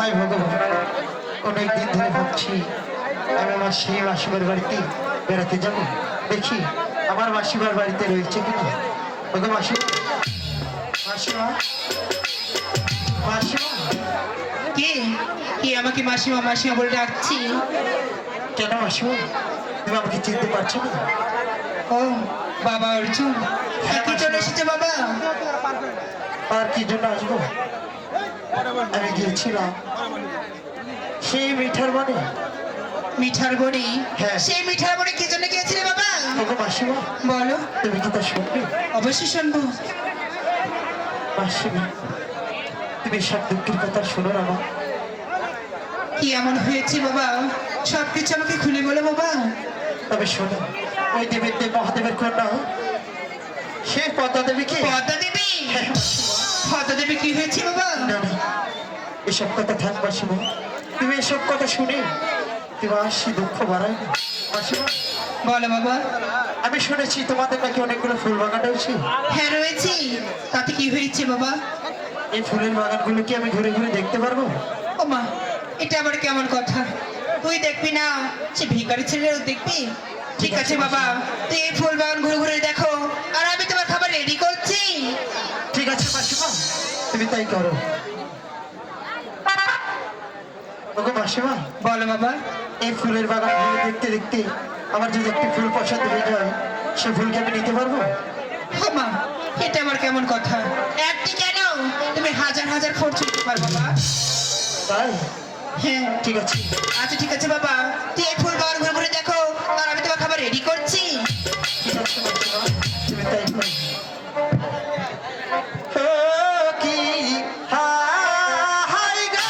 হায় ভগবান, অনেকদিন ধরে ভাবছি আমি আমার সেই মাসিমার বাড়িতে বেড়াতে যাব। দেখি আমার মাসিমার বাড়িতে রয়েছে কিনা। ওগো মাসিমা, মাসিমা, মাসিমা। কে কে আমাকে মাসিমা মাসিমা বলে ডাকছি? কেন মাসিমা, তুমি আমাকে চিনতে পারছো না? ও বাবা অর্জুন, কি চলে এসেছে বাবা? আর কি জন্য আসবো? আমি গিয়েছিলাম সেই মিঠার বনে। মিঠার বনে? হ্যাঁ। সেই মিঠার বনে কি জন্য গিয়েছিলে বাবা? ওগো মাসিমা, বলো। তুমি কি তা শুনবে? অবশ্যই শুনবো। মাসিমা, তুমি সব দুঃখের কথা শোনো না মা। কি এমন হয়েছে বাবা? সবকিছু আমাকে খুলে বলো বাবা। তবে শোনো, ওই দেবের দেব মহাদেবের কন্যা সে পদ্মা দেবীকে। পদ্মা দেবী? হ্যাঁ, মাসিমা। পদ্মা দেবী কি হয়েছে বাবা? না না, এসব কথা থাক মাসিমা। তুমি এসব কথা শুনে তোমার সে দুঃখ বাড়ায় না মাসিমা। বলো বাবা। আমি শুনেছি তোমাদের নাকি অনেকগুলো ফুল বাগান রয়েছে। হ্যাঁ রয়েছি। তাতে কি হয়েছে বাবা? এই ফুলের বাগানগুলো কি আমি ঘুরে ঘুরে দেখতে পারবো? ও মা, এটা আবার কেমন কথা? তুই দেখবি না, সে ভিখারি ছেলেও দেখবি। ঠিক আছে বাবা, তুই এই ফুল বাগান ঘুরে ঘুরে দেখো, আর আমি তোমার খাবার রেডি করছি। ঠিক আছে মাসিমা, তুমি তাই করো। ওগো মাসিমা, বলো বাবা। এই ফুলের বাগান ঘুরে দেখতে দেখতে আমার যদি একটি ফুল পছন্দ হয়ে যায়, সে ফুলকে আমি নিতে পারবো? ও মা, এটা আবার কেমন কথা? একটি কেন, তুমি হাজার হাজার খরচ করতে পারো বাবা। তাই? হ্যাঁ ঠিক আছে। আচ্ছা ঠিক আছে বাবা, তুই এই ফুল বাগান ঘুরে ঘুরে দেখো, আর আমি তোমার খাবার রেডি করছি। ঠিক আছে মাসিমা, তুমি তাই করো। ও কি হায় গো,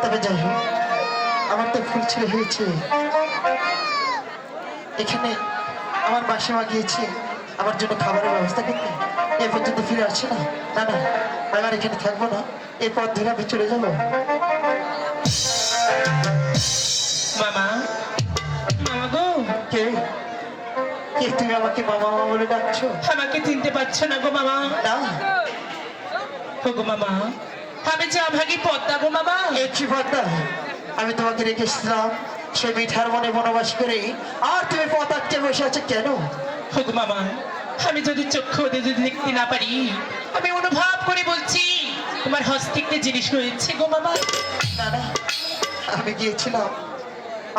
তবে যাই হোক, আমার তো ফুল ছেলে হয়েছে। এখানে আমার মাসিমা গিয়েছে আমার জন্য খাবারের ব্যবস্থা করতে, এ পর্যন্ত ফিরে আসছে না। না না, আমি আর এখানে থাকবো না, এই পথ ধরে আমি চলে যাবো। মামা, মামা গো, কে কে এ তুমি আমাকে মামা মামা বলে ডাকছো? আমাকে চিনতে পারছো না গো মামা? না। ও গো মামা, আমি যে অভাগী পদ্মা গো মামা। এ কি পদ্মা? আমি তোমাকে রেখেছিলাম সে মিঠার মনে বনবাস করে, আর তুমি পতাককে বসে আছো কেন? ও গো মামা, আমি যদি চক্ষু দিয়ে যদি দেখতে না পারি, আমি অনুভব করে বলছি তোমার হস্তে একটা জিনিস রয়েছে গো মামা। না না, আমি গিয়েছিলাম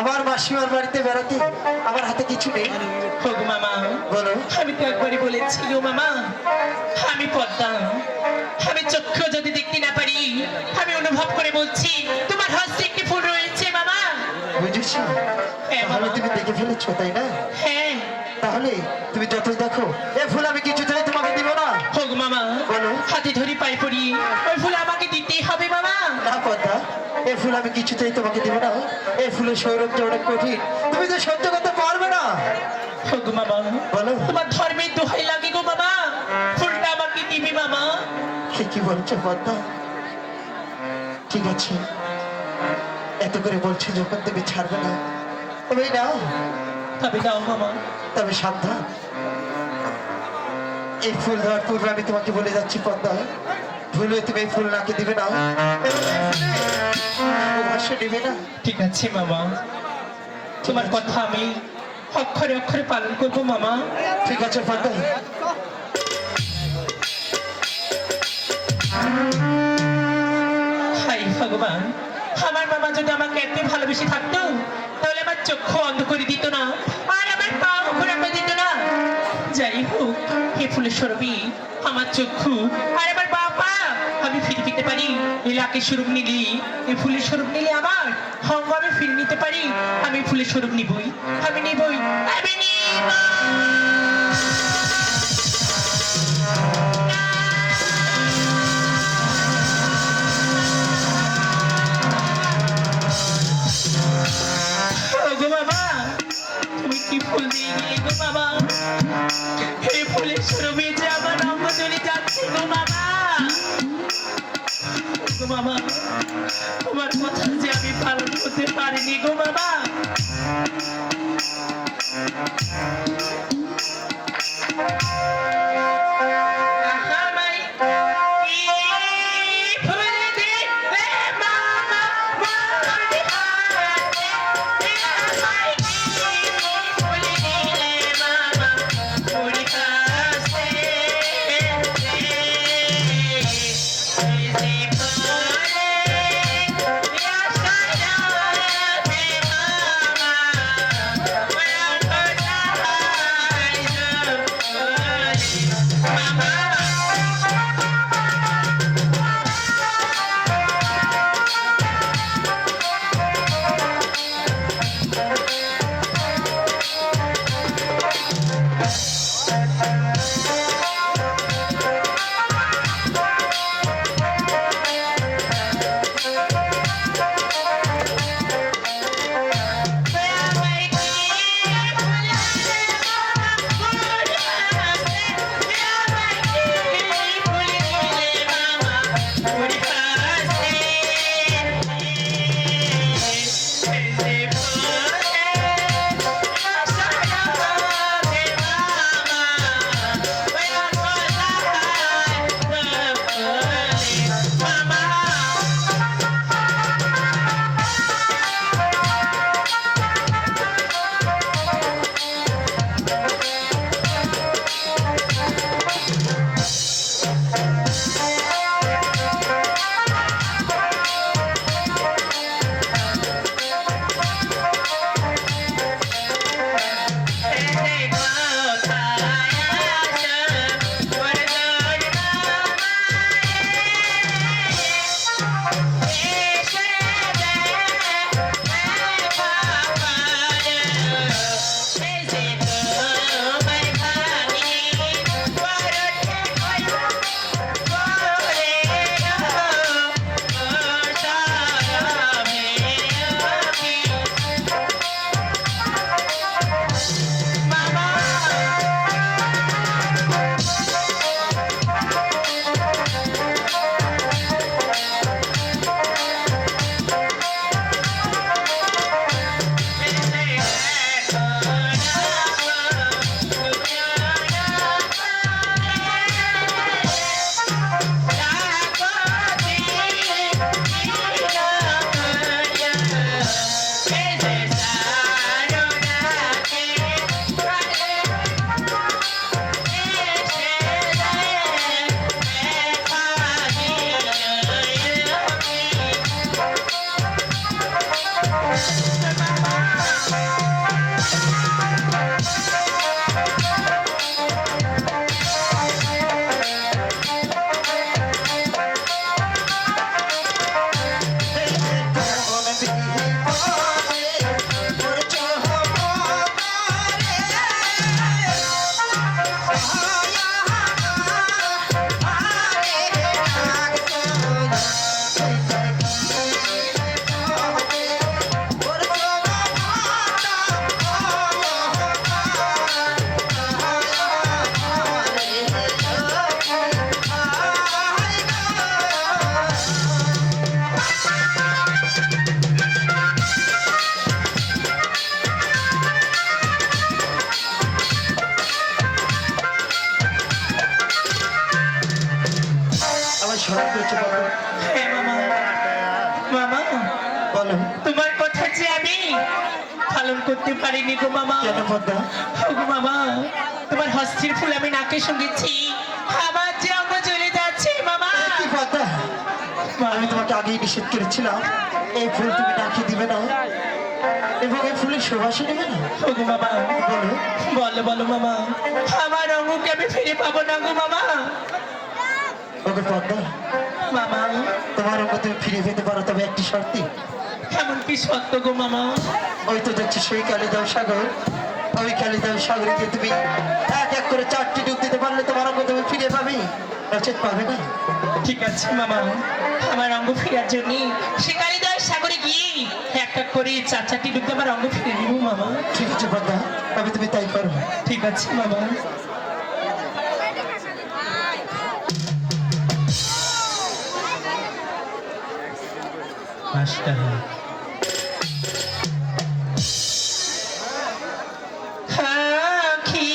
আমার মাসিমার বাড়িতে বেড়াতে, আমার হাতে কিছু নেই। ও গো মামা, বলো। আমি তো একবারই বলেছি গো মামা, আমি পদ্মা, আমি চক্ষু যদি দেখতে না পারি, আমি অনুভব করে বলছি তোমার হস্তে একটি ফুল রয়েছে মামা। বুঝেছি। হ্যাঁ, তাহলে বাবা। তুমি দেখে ফেলেছো তাই না? হ্যাঁ। তাহলে তুমি যতই দেখো এ ফুল আমি কিছুতেই তোমাকে দিব না। হোক মামা, বলো। হাতে ধরি পায়ে পড়ি, ওই ফুল আমাকে দিতেই হবে মামা। না পদ্মা, এ ফুল আমি কিছুতেই তোমাকে দিব না। এই ফুলের সৌরভটা অনেক কঠিন, তুমি তো সহ্য করতে পারবে না। হোক মামা, বলো। তোমার ধর্মের দোহাই লাগে গো মামা, ফুলটা আমাকে দিবি মামা। কি বলছো পদ্মা? ঠিক আছে, এত করে বলছো যখন তুমি ছাড়বে না, তবে নাও। তবে দাও মামা। তবে সাবধান, এই ফুল দেওয়ার পূর্বে আমি তোমাকে বলে যাচ্ছি পদ্মা, ভুলে তুমি এই ফুল নাকে দিবে না, ভাষ্য দিবে না। ঠিক আছে মামা, তোমার কথা আমি অক্ষরে অক্ষরে পালন করবো মামা। ঠিক আছে পদ্মা। হাই ভগবান, আমার মামা যদি আমাকে এত ভালোবেসে থাকতো, তাহলে আমার চক্ষু অন্ধ করে দিত না, আর আমার পা ঘোরাতে দিত না। যাই হোক, এই ফুলের সরবি আমার চক্ষু আর আমার বাবা আমি ফিরে পেতে পারি। এলাকে স্বরূপ নিলি, এই ফুলের স্বরূপ নিলে আমার অঙ্গ আমি ফিরে নিতে পারি। আমি ফুলের স্বরূপ নিবই, আমি নিবই, আমি নিবই। গো বাবা, তুমি কি ফুল দিয়ে গেলে গো বাবা? এই ফুলের সুরভি যে আমার অঙ্গ চলে যাচ্ছে গো বাবা। গো বাবা, তোমার কথা যে আমি পালন করতে পারিনি গো বাবা। স্মরণ করছো বলো? হ্যাঁ মামা। মামা, বলো তোমার কথা যে আমি পালন করতে পারিনি গো মামা। কেন পদ্মা? ও গো মামা, তোমার হস্তির ফুল আমি নাকে শুনেছি, আমার যে অঙ্গ জ্বলে যাচ্ছে মামা। কি পদ্মা, আমি তোমাকে আগেই নিষেধ করেছিলাম এই ফুল তুমি নাকি দিবে না এবং এই ফুলের সুবাসে নেবে না। ও গো মামা, বলো বলো বলো মামা, আমার অঙ্গকে আমি ফিরে পাবো না গো মামা। ওকে পদ্মা, মামা, তোমার অঙ্গ তুমি ফিরে পেতে পারো, তবে একটি শর্তে। এমন কি সত্য গো মামা? ওই তো দেখছি সেই কালিদাও সাগর, ওই কালিদাও সাগরে যে তুমি এক এক করে 4টি ডুব দিতে পারলে তোমার অঙ্গ তুমি ফিরে পাবে, নচেত পাবে না। ঠিক আছে মামা, আমার অঙ্গ ফেরার জন্য শিকারি দয় সাগরে গিয়ে একটা করে 4-4টি ডুবতে আমার অঙ্গ ফিরে নিব মামা। ঠিক আছে পদ্মা, তবে তুমি তাই করো। ঠিক আছে মামা। মাস্টার আখি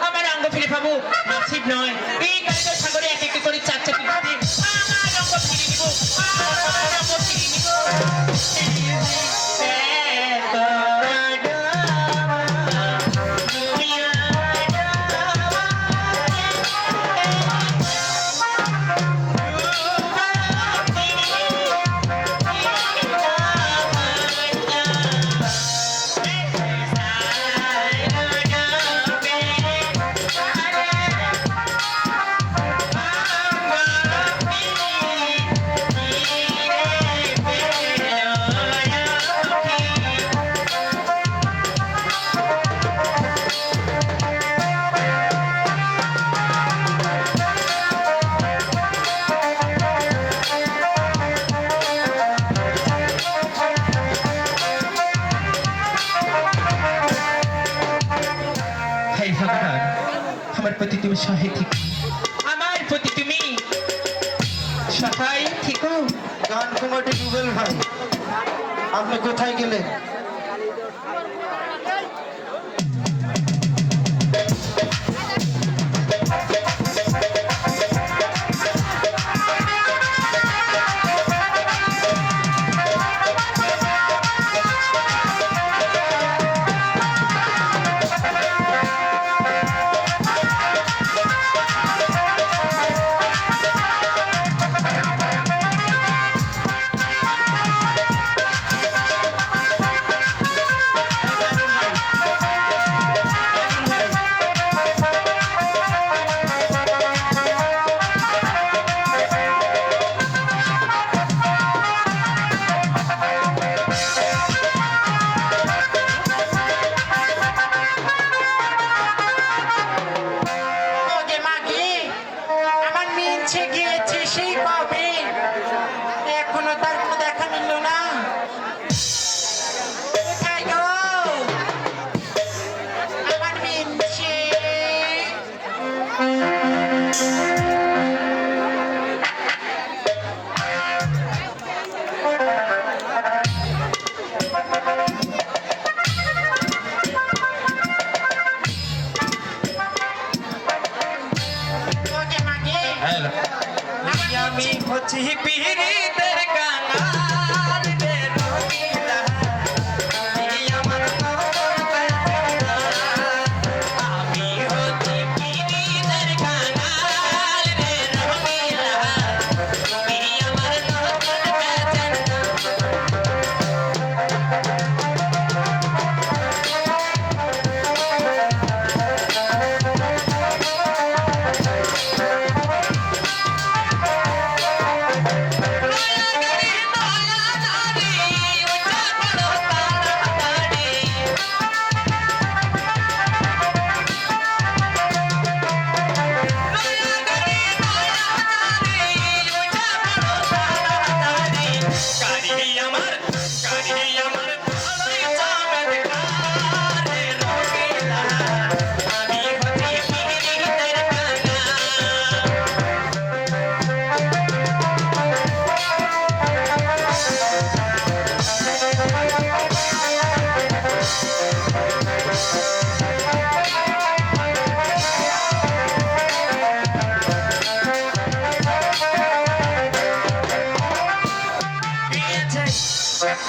আমার অঙ্গ ফিরে পাবো, নসিব নয়। এই কালিদার সাগরে এক এক করে 4-4টি ডুব দিয়ে আমার অঙ্গ ফিরে নিব, আমার অঙ্গ ফিরে নিব। হে ভগবান, আমার প্রতি তুমি সহায় থেকো, আমার প্রতি তুমি সহায় থেকো। গান কুমারটি রুবেল ভাই, আপনি কোথায় গেলেন? হচ্ছি পীড়িতের কাঙাল রে রঙিলা আমি আমার নতুন বেচারা আমি হচ্ছি পীড়িতের কাঙাল রে রঙিলা আমি আমার নতুন বেচারা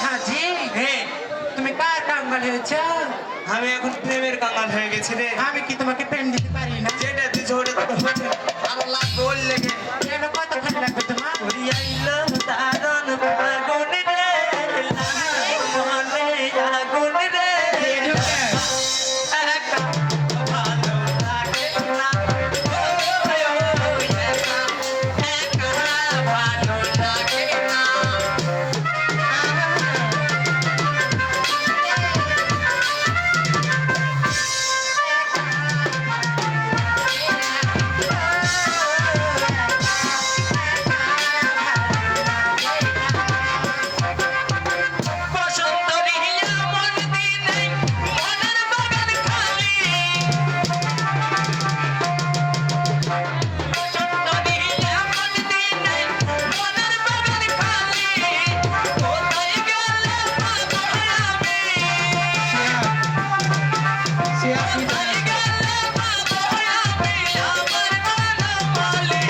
হাজি হ্যাঁ, তুমি কার কাঙ্গাল হয়েছ? আমি এখন প্রেমের কাঙাল হয়ে গেছি রে আমি কি তোমাকে প্রেম দিতে পারি না? যেটা দিচ্ছে ওটা তো হচ্ছে না। আল্লাহ বললে কেন কতখানি লাগবে তোমার? উড়িয়াইলো দারুণ ফাগুন রে, মনে আগুন রে। একা ভালো লাগে না, একা ভালো লাগে না। বসন্ত রিয়া মন দিনে মনের বাগান খালি বসন্ত রিয়া মন দিনে মনের বাগান খালি কোথায় গেল পাবো আমি কোথায় গেল পাবো আমি আমার মনোমালি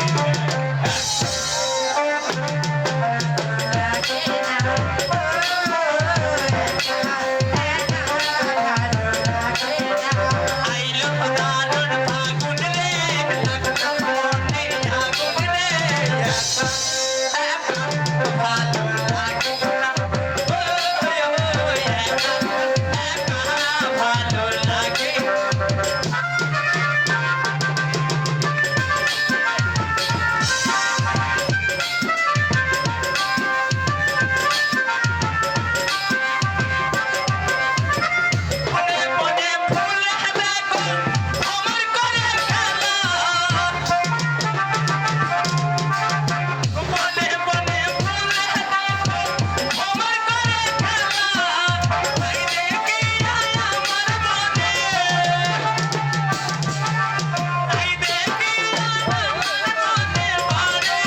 আইলো দারুণ ফাগুন রে, লাগলো মনে আগুন রে। একা ভালো লাগে না, একা ভালো লাগে না। মনে মনে ফুল বেগুন ভ্রমর করে খেলা মনে মনে ফুল বেগুন ভ্রমর করে খেলা তাই দেখি আমার মনে তাই দেখি আমার মনে বাড়ে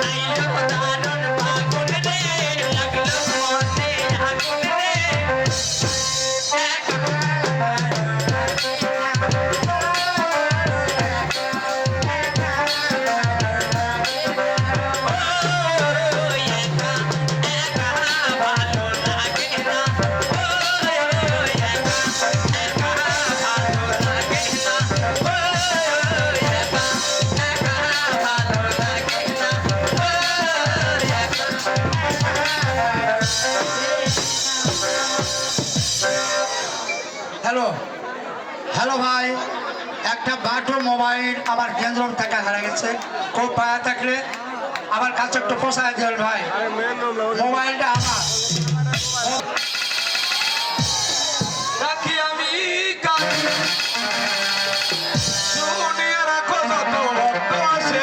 আইলো দারুণ ফাগুন রে, লাগলো মনে আগুন রে। ভালো লাগে না, ভালো লাগে না, ভালো লাগে না। হ্যালো হ্যালো ভাই, একটা বাটো মোবাইল আমার কেন্দ্র থেকে হারা গেছে। খুব পায়া থাকলে আমার কাছে একটু পোষায় দেবেন ভাই, মোবাইলটা আমার। রাখি আমি কাজ শুনিয়ে রাখো যত ভক্ত আসে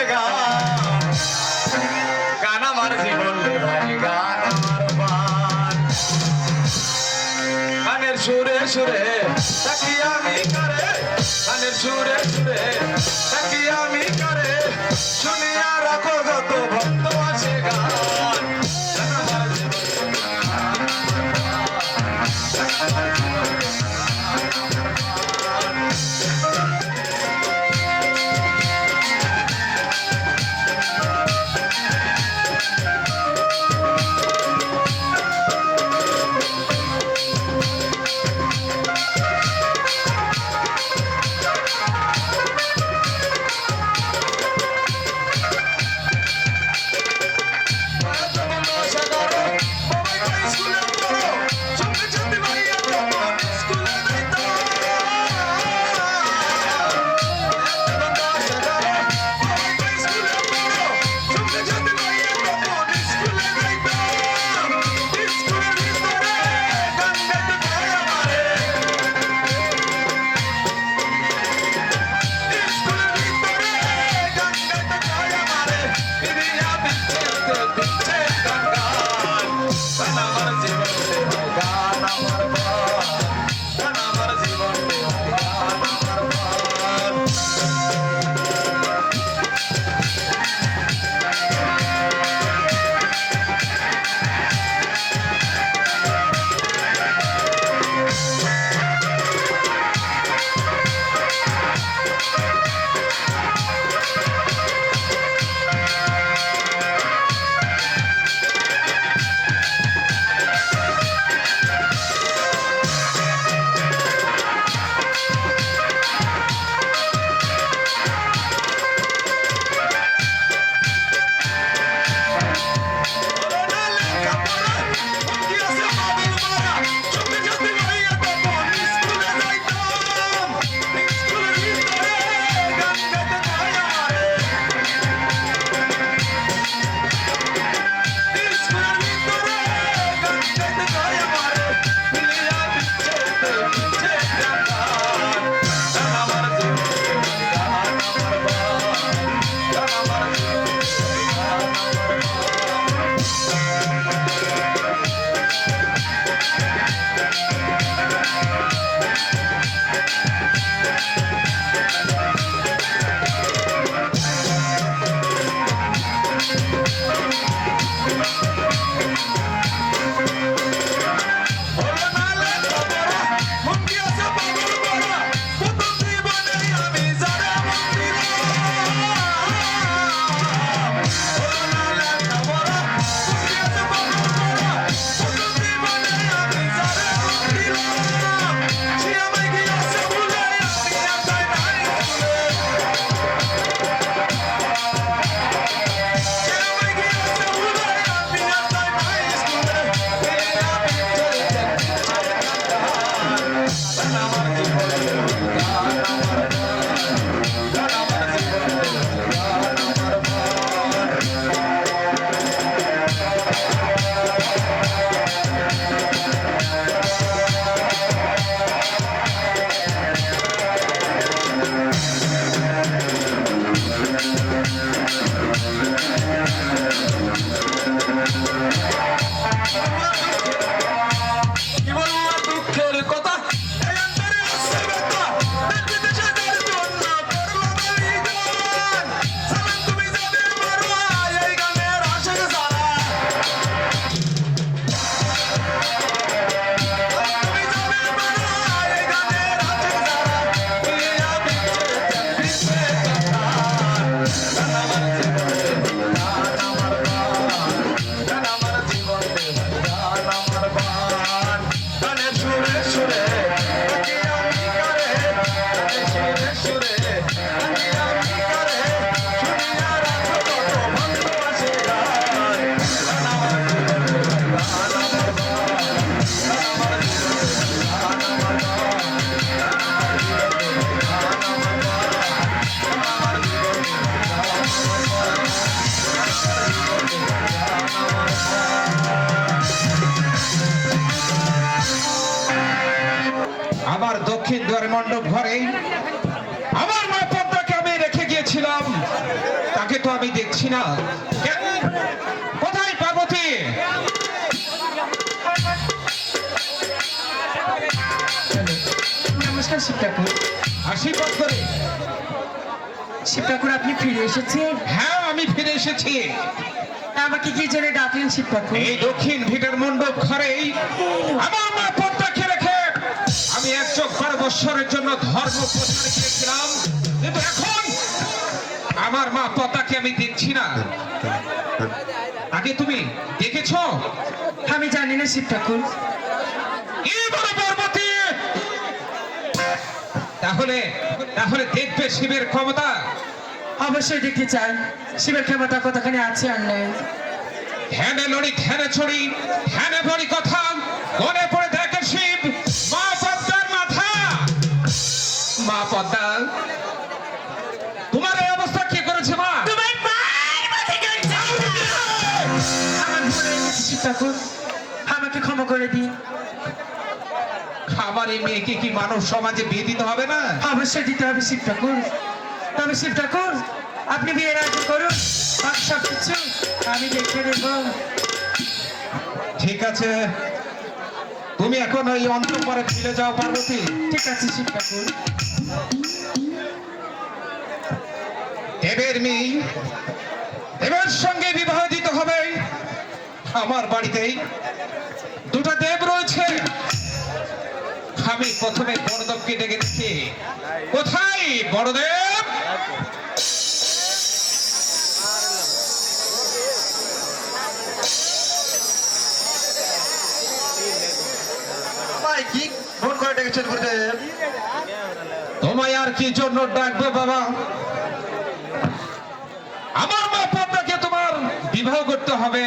গান আমার জীবন রে ভাই, গান আমার প্রাণ। গানের সুরে সুরে রাখি আমি করে, গানের সুরে সুরে রাখি আমি করে শুনিয়া রাখো যত ভক্ত আসে গান। গান আমার জীবন রে ভাই, না। কোথায় পার্বতী? নমস্কার শিব ঠাকুর। আশীর্বাদ করে। শিব ঠাকুর আপনি ফিরে এসেছেন? হ্যাঁ, আমি ফিরে এসেছি। আমাকে কি জন্য ডাকলেন শিব ঠাকুর? এই দক্ষিণ ভিটের মণ্ডপ ঘরেই আমার মা পদ্মাকে রেখে আমি 112 বৎসরের জন্য ধর্ম প্রচারে গিয়েছিলাম, কিন্তু এখন আমার মা পদ্মাকে আমি দেখছি না। আগে তুমি দেখেছো? আমি জানি না শিব ঠাকুর। এবারে পার্বতী, তাহলে তাহলে দেখবে শিবের ক্ষমতা। অবশ্যই দেখতে চাই শিবের ক্ষমতা কতখানি আছে আর নেই। ধ্যানে লড়ি ধ্যানে ছড়ি ধ্যানে বড়ি কথা মনে পড়ে দেখে শিব মা পদ্মার মাথা। মা পদ্মা, তোমার এই অবস্থা কি করেছে মা? আমার ভুল হয়ে গেছে শিব ঠাকুর, আমাকে ক্ষমা করে দিন। আমার এই মেয়েকে কি মানব সমাজে বিয়ে দিতে হবে না? অবশ্যই দিতে হবে শিব ঠাকুর। তবে শিব ঠাকুর আপনি বিয়ের আয়োজন করুন, আর সব কিছু আমি দেখে নেব। ঠিক আছে, তুমি এখন ওই অন্তঃপুরে ফিরে যাও পার্বতী। ঠিক আছে শিব ঠাকুর। দেবের মেয়ে, দেবের সঙ্গে বিবাহ দিতে হবে। আমার বাড়িতেই দুটো দেব রয়েছে। আমি প্রথমে বড়দেবকে ডেকে দেখি। কোথায় বড়দেব? ভাই কি ফোন করে ডেকেছেন গুরুদেব? তোমায় আর কি জন্য ডাকবো বাবা? আমার মা পদ্মাকে তোমার বিবাহ করতে হবে।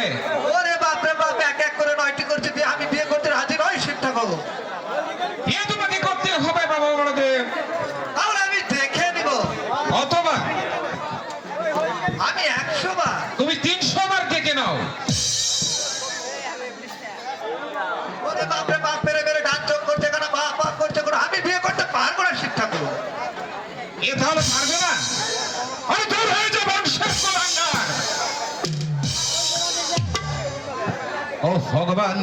ওরে বাপ রে বাপ, এক এক করে 9টি করছে দিয়ে আমি বিয়ে করতে রাজি নই শিব ঠাকুর। বিয়ে তোমাকে করতে হবে বাবা বড়দেব। তাহলে আমি দেখে নিব। অথবা আমি 100 বার। তুমি 300 বার ডেকে নাও। ওরে বাপ রে বাপ, মেরে মেরে ডান চোখ করছে কেন, বাপ বাপ করছে কেন? আমি বিয়ে করতে পারবো না শিব ঠাকুর। এ তাহলে পারবে না? আরে দূর হয়ে যা বংশের কুলাঙ্গার। ও ভগবান,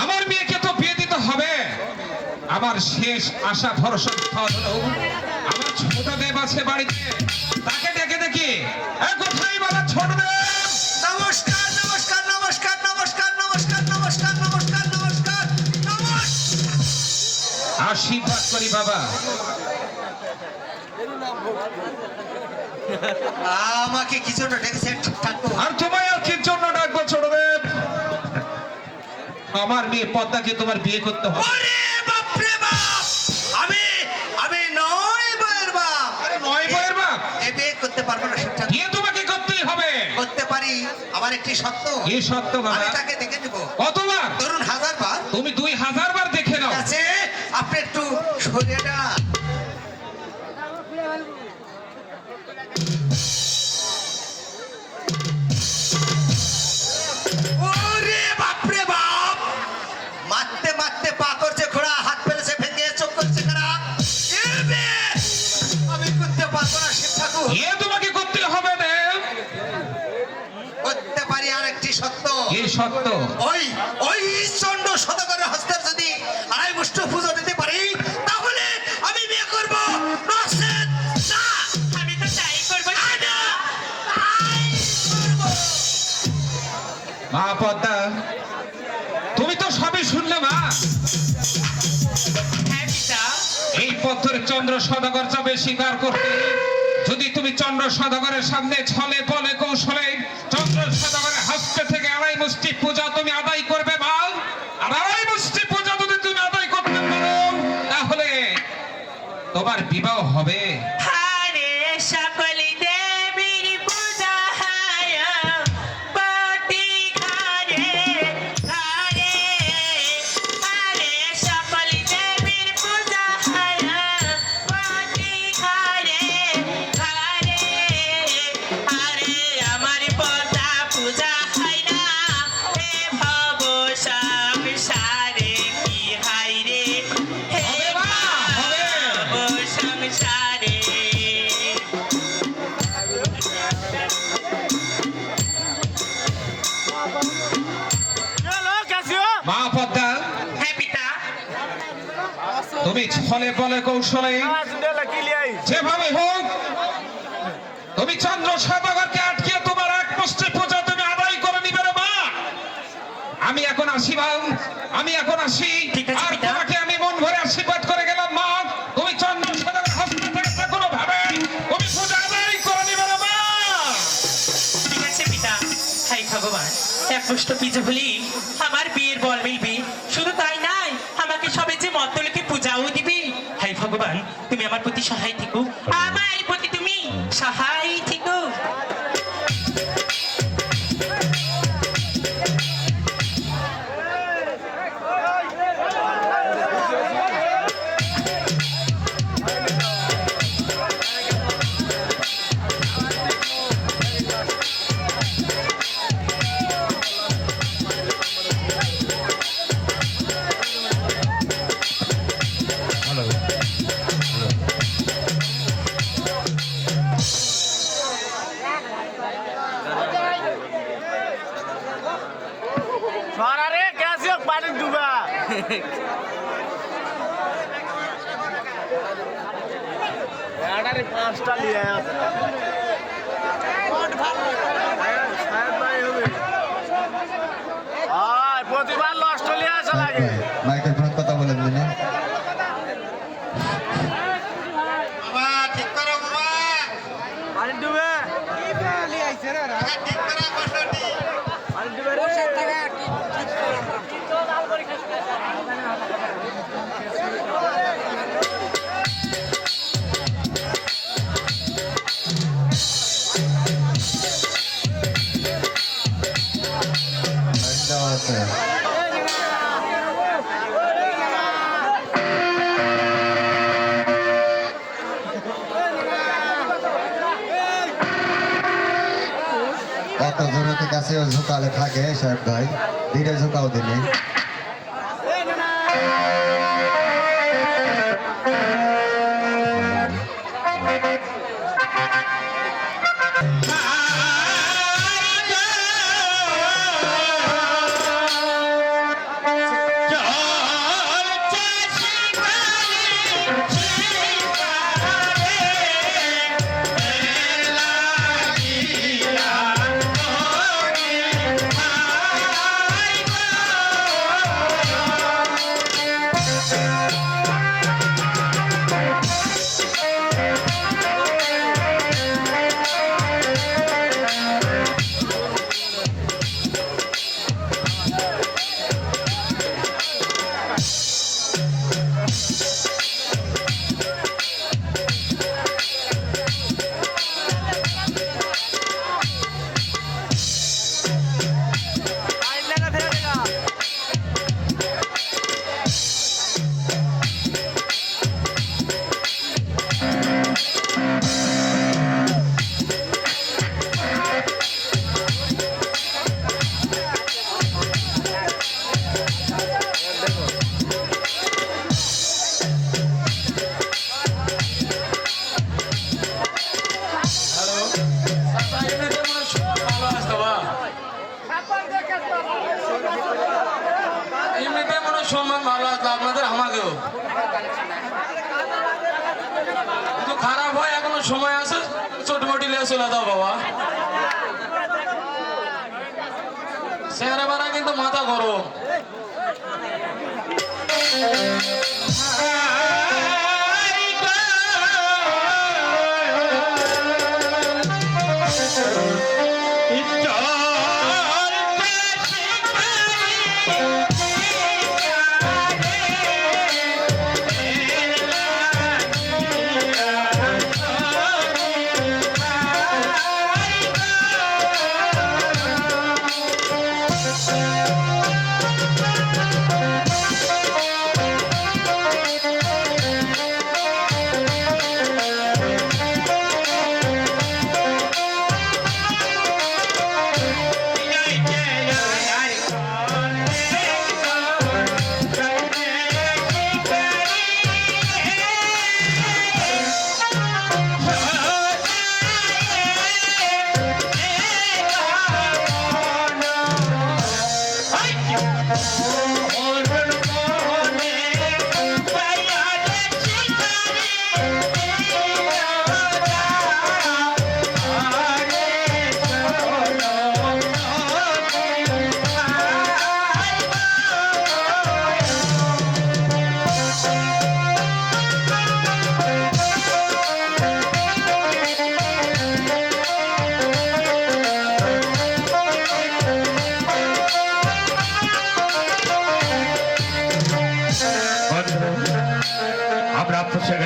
আমার মেয়েকে তো বিয়ে দিতে হবে। আমার শেষ আশা ভরসা স্থল হলো আমার ছোট দেব আছে বাড়িতে, তাকে ডেকে দেখি। এ কোথায় বলা ছোট দেব? নমস্কার নমস্কার নমস্কার নমস্কার নমস্কার নমস্কার নমস্কার নমস্কার নমস্কার। আশীর্বাদ করি বাবা। আমাকে কি জন্য ডেকেছেন শিব ঠাকুর? আর তোমায় আর কি জন্য ডাকবো ছোট দেব? আমার মেয়ে পদ্মাকে তোমার বিয়ে করতে হবে। ওরে বাপ রে বাপ, আমি আমি 9 বইয়ের বাপ। আরে 9 বইয়ের বাপ, এ বিয়ে করতে পারবো না শিব ঠাকুর। বিয়ে তোমাকে করতেই হবে। করতে পারি, আমার একটি সত্য। কি সত্য বাবা? আমি তাকে দেখে নেব। কতবার? ধরুন 1000 বার। তুমি 2000 বার দেখে নাও। ঠিক আছে, আপনি একটু সরে যান। ওরে বাপ রে বাপ, মারতে মারতে পা করছে ঘোড়া, হাত ফেলেছে ভেঙে, চোখ করছে খারাপ। আমি করতে পারবো না শিব ঠাকুর। বিয়ে তোমাকে করতে হবে না। করতে পারি আর একটি সত্য। কি সত্য? ওই ওই চন্ড শতকরের হস্তে যদি 2.5 মুষ্ঠ পুজো দিতে পারি, তাহলে আমি বিয়ে করব। নচেৎ না। আমি তো তাই করবো। মা পদ্মা, তুমি তো সবই শুনলে মা। হ্যাঁ পিতা। এই পথের চন্দ্র সদাগর যাবে স্বীকার করতে। যদি তুমি চন্দ্র সদাগরের সামনে ছলে বলে কৌশলে চন্দ্র সদাগরের হস্তে থেকে 2.5 মুষ্টি পূজা তুমি আদায় করবে মা। আর 2.5 মুষ্টি পূজা যদি তুমি আদায় করতে পারো, তাহলে তোমার বিবাহ হবে। হারে সকলি দেবীর পূজা হয় পতি ঘরে ঘরে। হারে সকলি দেবীর পূজা হয় পতি ঘরে ঘরে। হারে আমার পদ্মা পূজা হয় না হে ভব সংসারে কি হায় রে হে হবে মা, হবে। ভব সংসারে। তুমি ছলে বলে কৌশলে যেভাবে হোক তুমি চন্দ্র সদাগরকে আটকিয়ে তোমার এক মুষ্টি পূজা তুমি আদায় করে নিবে রে মা। আমি এখন আসি মা, আমি এখন আসি। ঠিক আছে, আর পিতা। তোমাকে আমি মন ভরে আশীর্বাদ করে গেলাম মা। তুমি চন্দ্র সদাগর হস্তে থেকে কোনো ভাবে তুমি পূজা আদায় করে নিবে রে মা। ঠিক আছে পিতা। হাই ভগবান, এক মুষ্ট পিজে হলি আমার বিয়ের বল মিলবে। শুধু তাই নাই, আমাকে সবে যে মতলকে পূজাও দিবি। হাই ভগবান, তুমি আমার প্রতি সহায় থেকো, আমার প্রতি তুমি সহায় থেকো। रे कैसे पानी डूबा पांचटा लिया প্রতিবার অস্ট্রেলিয়া আসা লাগে মাইকেল ফোন কথা বলেন দিনে বাবা ঠিক করো বাবা পানি ডুবে ঠিক করো বসটি পানি ডুবে রে আছে কত জোরে কাছে ঝুঁকালে থাকে সাহেব ভাই ধীরে ঝুঁকাও দিলে এমনিতে মনে সম্মান ভালো আছে আপনাদের আমাকেও কিন্তু খারাপ হয় এখনো সময় আছে ছোট মোটি লিয়ে চলে দাও বাবা চেহারা বাড়া কিন্তু মাথা গরম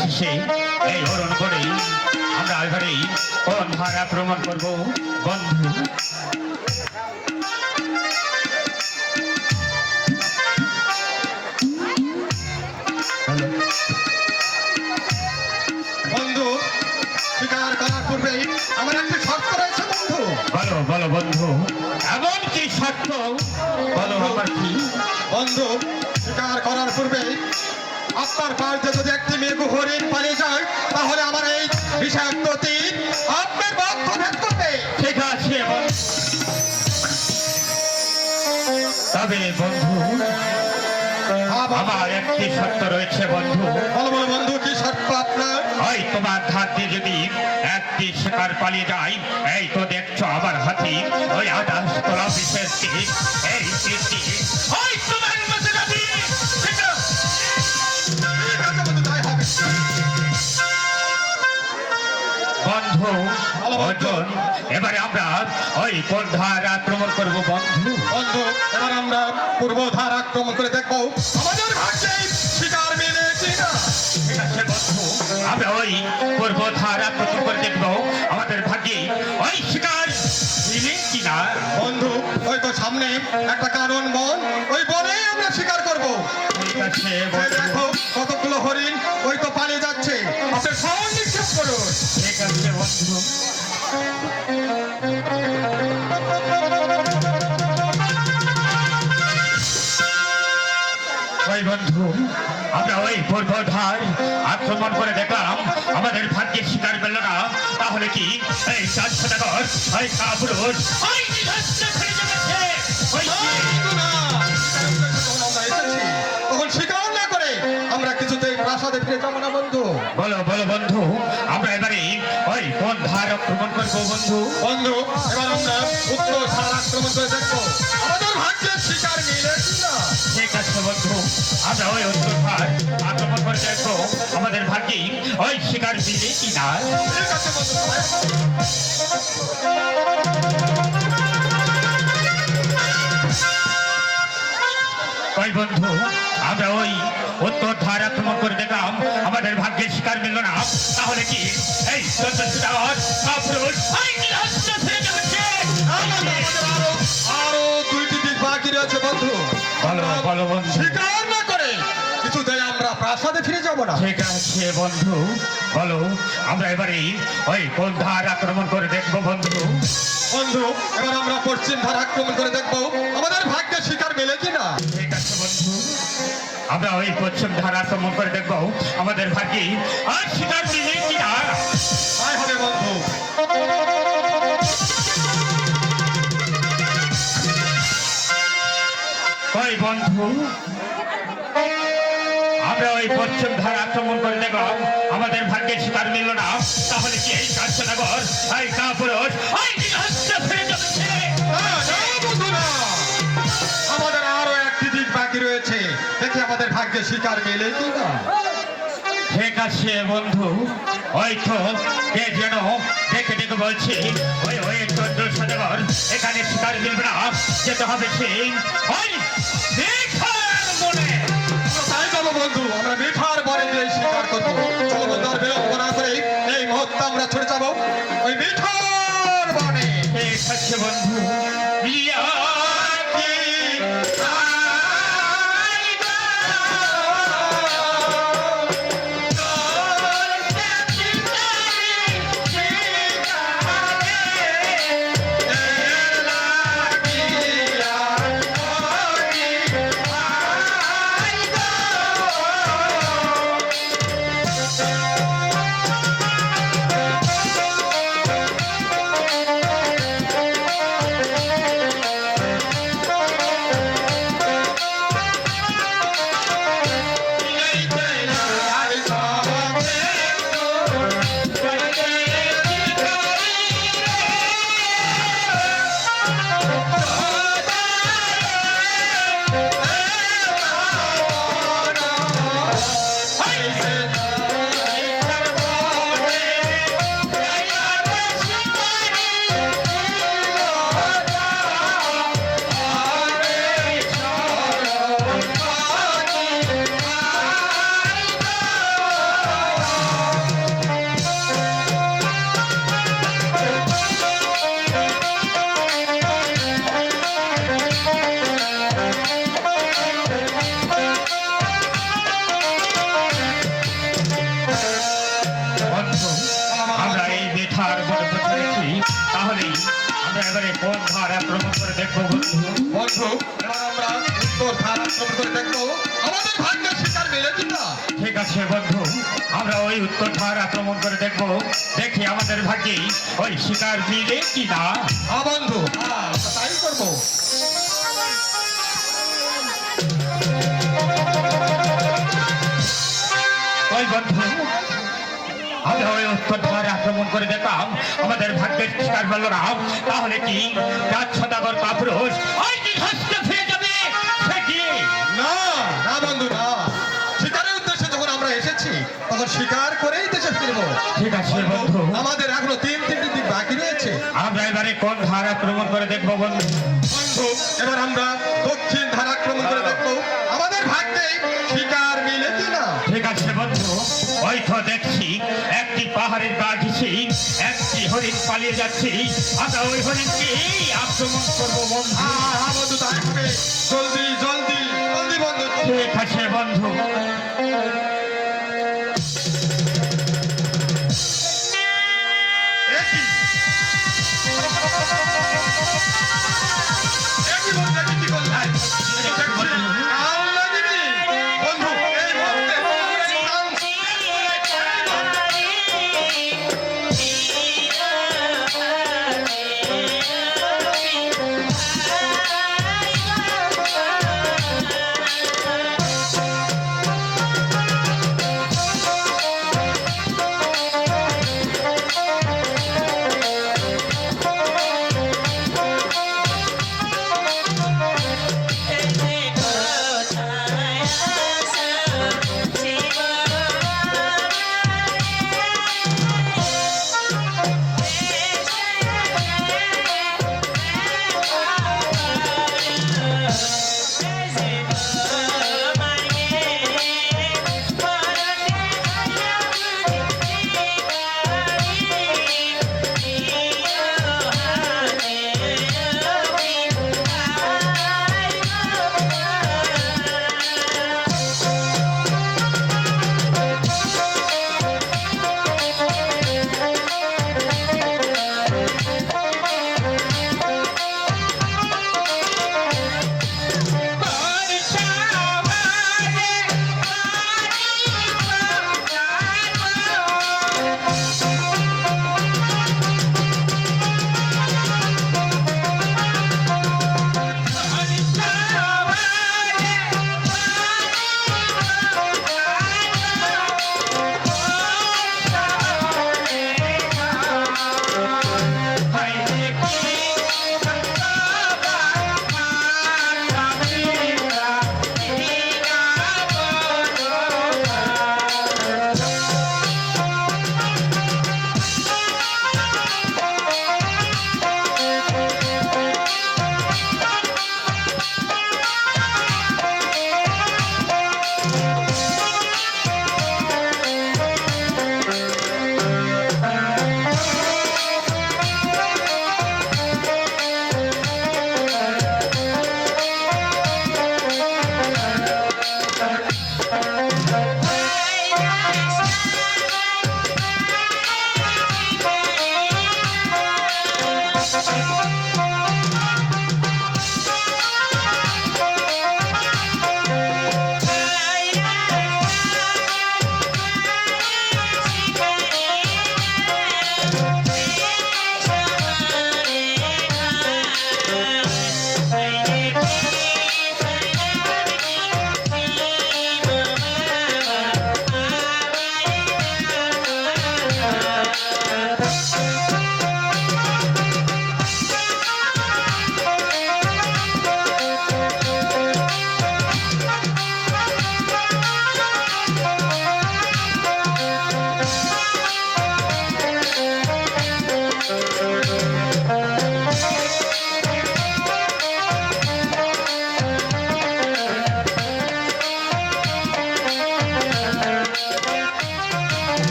শেষে এই অরণ করে আমরা এবারে কোণধার আক্রমণ করব বন্ধু। বন্ধু শিকার করার পূর্বেই আমার একটি শর্ত রয়েছে বন্ধু। বলো বলো বন্ধু, এমন কি শর্ত বলো আমার কি? বন্ধু শিকার করার পূর্বে আপনার বাড়িতে যদি একটি মৃগু হরিণ পালিয়ে যায় তাহলে আমার এই বিষাক্ত তীর আপনার বক্ষ ভেদ করবে। ঠিক আছে তবে বন্ধু আমার একটি শর্ত রয়েছে বন্ধু। বলো বলো বন্ধু কি শর্ত আপনার? ওই তোমার হাত দিয়ে যদি একটি শিকার পালিয়ে যায়, এই তো দেখছো আমার হাতি ওই 28 তলা বিশেষ তীর, এই তীরটি ওই তোমার মধ্যে যাবে। ঠিক আছে বন্ধু, তাই হবে। বন্ধু অর্জুন, এবারে আমরা ওই কোণধার আক্রমণ করব বন্ধু। বন্ধু এবার আমরা পূর্বধার আক্রমণ করে দেখবো আমাদের ভাগ্যে শিকার মিলে কিনা। ঠিক আছে বন্ধু, আমরা ওই পূর্বধার আক্রমণ করে দেখবো আমাদের ভাগ্যে ওই শিকার মিলে কিনা। বন্ধু ওই তো সামনে একটা কারণ বন, ওই বনে আমরা শিকার করবো। ঠিক আছে এই বন্ধু, দেখো কতগুলো হরিণ ওই তো পালিয়ে যাচ্ছে, আপনার সাউন্ড নিক্ষেপ করুন। ঠিক আছে বন্ধু। ওই বন্ধু আমরা ওই পূর্বধার আক্রমণ করে দেখলাম আমাদের ভাগ্যে শিকার পেল না, তাহলে কি এই 400 টাকার ওই কাপুরুষ ওই নিরস্ত্র ফিরে যাচ্ছে। ওই আমরা এসেছি, তখন শিকার না করে আমরা কিছুতেই প্রাসাদে ফিরে যাবো না বন্ধু। বলো বলো বন্ধু, আমরা এবারে ওই কোন ধার আক্রমণ করবো বন্ধু? বন্ধু এবার আমরা উত্তর ধার আক্রমণ করে দেখবো আমাদের ভাগ্যের শিকার মিলে কিনা। ঠিক আছে বন্ধু, আমরা ওই উত্তর ধার আক্রমণ করে দেখবো আমাদের ভাগ্যে ওই শিকার মিলে কিনা। ঠিক আছে বন্ধু। ওই বন্ধু আমরা ওই উত্তর ধার আক্রমণ করে দেখলাম আমাদের ভাগ্যে শিকার মিলল না, তাহলে কি এই 14 কাপুরুষ ওই নিরস্ত্র ফিরে যাচ্ছে। আরো দুইটি দিক বাকি রয়েছে বন্ধু। বলো বলো বন্ধু। শিকার না করে কিছুতেই আমরা প্রাসাদে ফিরে যাবো না। ঠিক আছে বন্ধু, বলো আমরা এবারে ওই কোন ধার আক্রমণ করে দেখবো বন্ধু? বন্ধু এবার আমরা পশ্চিম ধার আক্রমণ করে দেখবো আমাদের ভাগ্যে শিকার মেলে কিনা। ঠিক আছে বন্ধু, আমরা ওই পশ্চিম ধার আক্রমণ করে দেখবো আমাদের ভাগ্যে আর শিকার মিলে কিনা। তাই হবে বন্ধু। ওই বন্ধু আমরা ওই পশ্চিম ধার আক্রমণ করে দেখলাম আমাদের ভাগ্যে শিকার মিলল না, তাহলে কি এই কাঞ্চনগর এই কাপুরুষ ওই নিরস্ত্র ফিরে যাচ্ছে। বন্ধু না, আমাদের আরো একটি দিক বাকি রয়েছে, দেখি আমাদের ভাগ্যে শিকার মেলে কিনা। ঠিক আছে বন্ধু, ওই তো কে যেন দেখে দেখে বলছি ওই ওই 14 সদাগর এখানে শিকার মিলবে না, যেতে হবে সেই ওই মিঠার বনে। তাই যাবো বন্ধু, আমরা মিঠার বনে গিয়ে শিকার করবো। চলো বন্ধু আর বিলম্ব না করে এই মুহূর্তে আমরা ছুটে যাবো ওই মিঠার বনে। ঠিক আছে বন্ধু। ইয়া কি দেখবো বন্ধু। বন্ধু এবার আমরা উত্তর ধার আক্রমণ করে দেখবো আমাদের ভাগ্যের শিকার মেলে কিনা। ঠিক আছে বন্ধু, আমরা ওই উত্তর ধার আক্রমণ করে দেখবো, দেখি আমাদের ভাগ্যে ওই শিকার মিলে কিনা। হ্যাঁ বন্ধু, হ্যাঁ আমরা তাই করবো। ওই বন্ধু, আমরা ওই উত্তর ধারে আক্রমণ করে দেখলাম আমাদের ভাগ্যের শিকার বলল না, তাহলে কি রাজ সদাগর কাপুরুষ ওই কি হস্তে ফিরে যাবে? সে কি? না না বন্ধু না, শিকারের উদ্দেশ্যে যখন আমরা এসেছি তখন শিকার করেই দেশে ফিরবো। ঠিক আছে বন্ধু, আমাদের এখনো তিনটি দিন বাকি রয়েছে। আমরা এবারে কোন ধার আক্রমণ করে দেখবো বন্ধু? বন্ধু এবার আমরা দক্ষিণ ধার আক্রমণ করে দেখবো আমাদের ভাগ্যে শিকার মিলে কিনা। ঠিক আছে বন্ধু, ওই তো দেখছি একটি পাহাড়ের গা ঘেঁষে একটি হরিণ পালিয়ে যাচ্ছে, আমরা ওই হরিণকে আক্রমণ করবো বন্ধু। হ্যাঁ বন্ধু তাই হবে, জলদি জলদি জলদি বন্ধু। ঠিক আছে বন্ধু। একই একই বন্ধু, একই কি করলেন? কাল লাগেনি। বন্ধু এই মুহূর্তে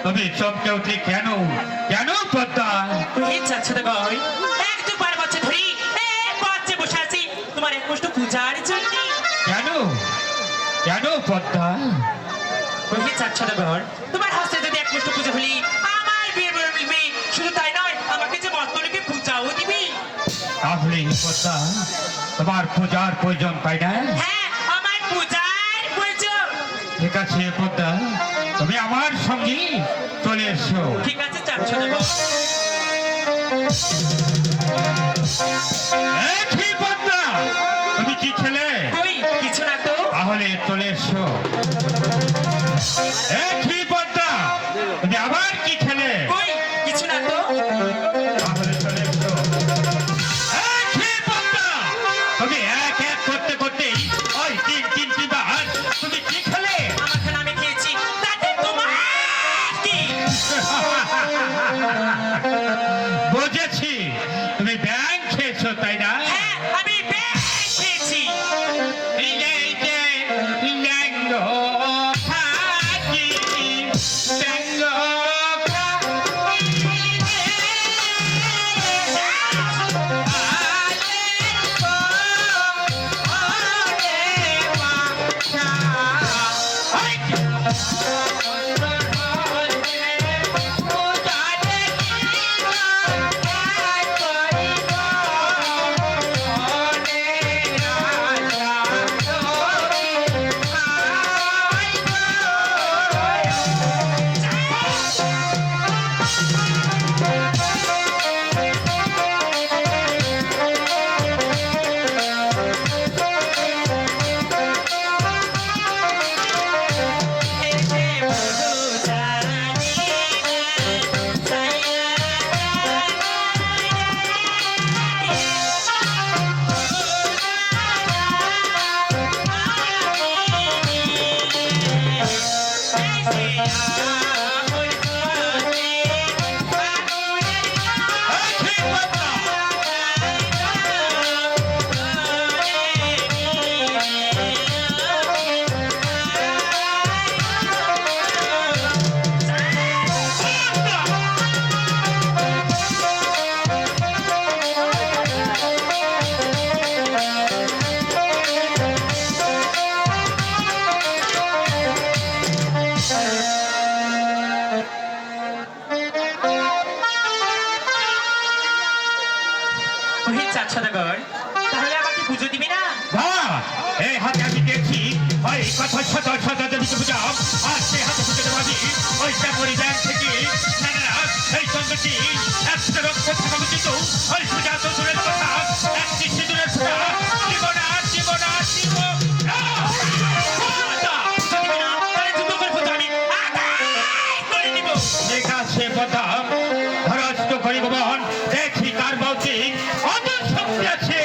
তুমি চমকে উঠলি কেন? কেন পদ্মা? ইচ্ছা সদাগর, এক দুবার বছর ধরে বাচ্চা বসে আছি তোমার এক মুষ্ট পূজার জন্য। কেন? কেন পদ্মা? রোহিত সদাগর, তোমার হস্তে যদি এক মুষ্ট পুজো হলি আমার বিয়ে বলে মিলবে, শুধু তাই নয় আমাকে যে মস্তলিকে পূজাও দিবি। তাহলে পদ্মা তোমার পূজার প্রয়োজন তাই না? হ্যাঁ, আমার পূজার প্রয়োজন। ঠিক আছে পদ্মা, তুমি আমার সঙ্গে চলে এসো। ঠিক আছে সদাগর। এই কি পদ্মা, তুমি কি খেলে? কই কিছু না তো। তাহলে চলে এসো। এই কি পদ্মা, তুমি আবার কি খেলে? কই কিছু না তো। তাহলে চলে এসো। এই কি পদ্মা, তুমি এক এক করতে করতেই ওই তিনবার তুমি কি খেলে? আমার খানা আমি খেয়েছি, তাতে তোমার কি? বুঝেছি, তুমি ব্যাং খেয়েছো তাই না? হ্যাঁ, আমি বেশ খেয়েছি। এই যে ব্যঙ্গ খাকি, ব্যঙ্গ রোহিত সদাগর, তাহলে আমাকে পুজো দিবি না? এই হাতে আমি দেখছি ওই কথা শত দেবীকে বুঝাও, আর সে হাতে পুজো দেবাজি ওই চাকরি ব্যাংক থেকে এই চন্দ্রটি একটা রক্ত থাকা উচিত। ওই পূজা তো দূরের কথা, একটি সিঁদুরের ফোঁটা দিব না, দিব না, দিব না। দিবি না, তাহলে যুদ্ধ করে পুজো আমি আদায় করে নিব। ঠিক আছে পদ্মা, ধরস্ত করিব বহন, দেখি কার বলছি অত শক্তি আছে।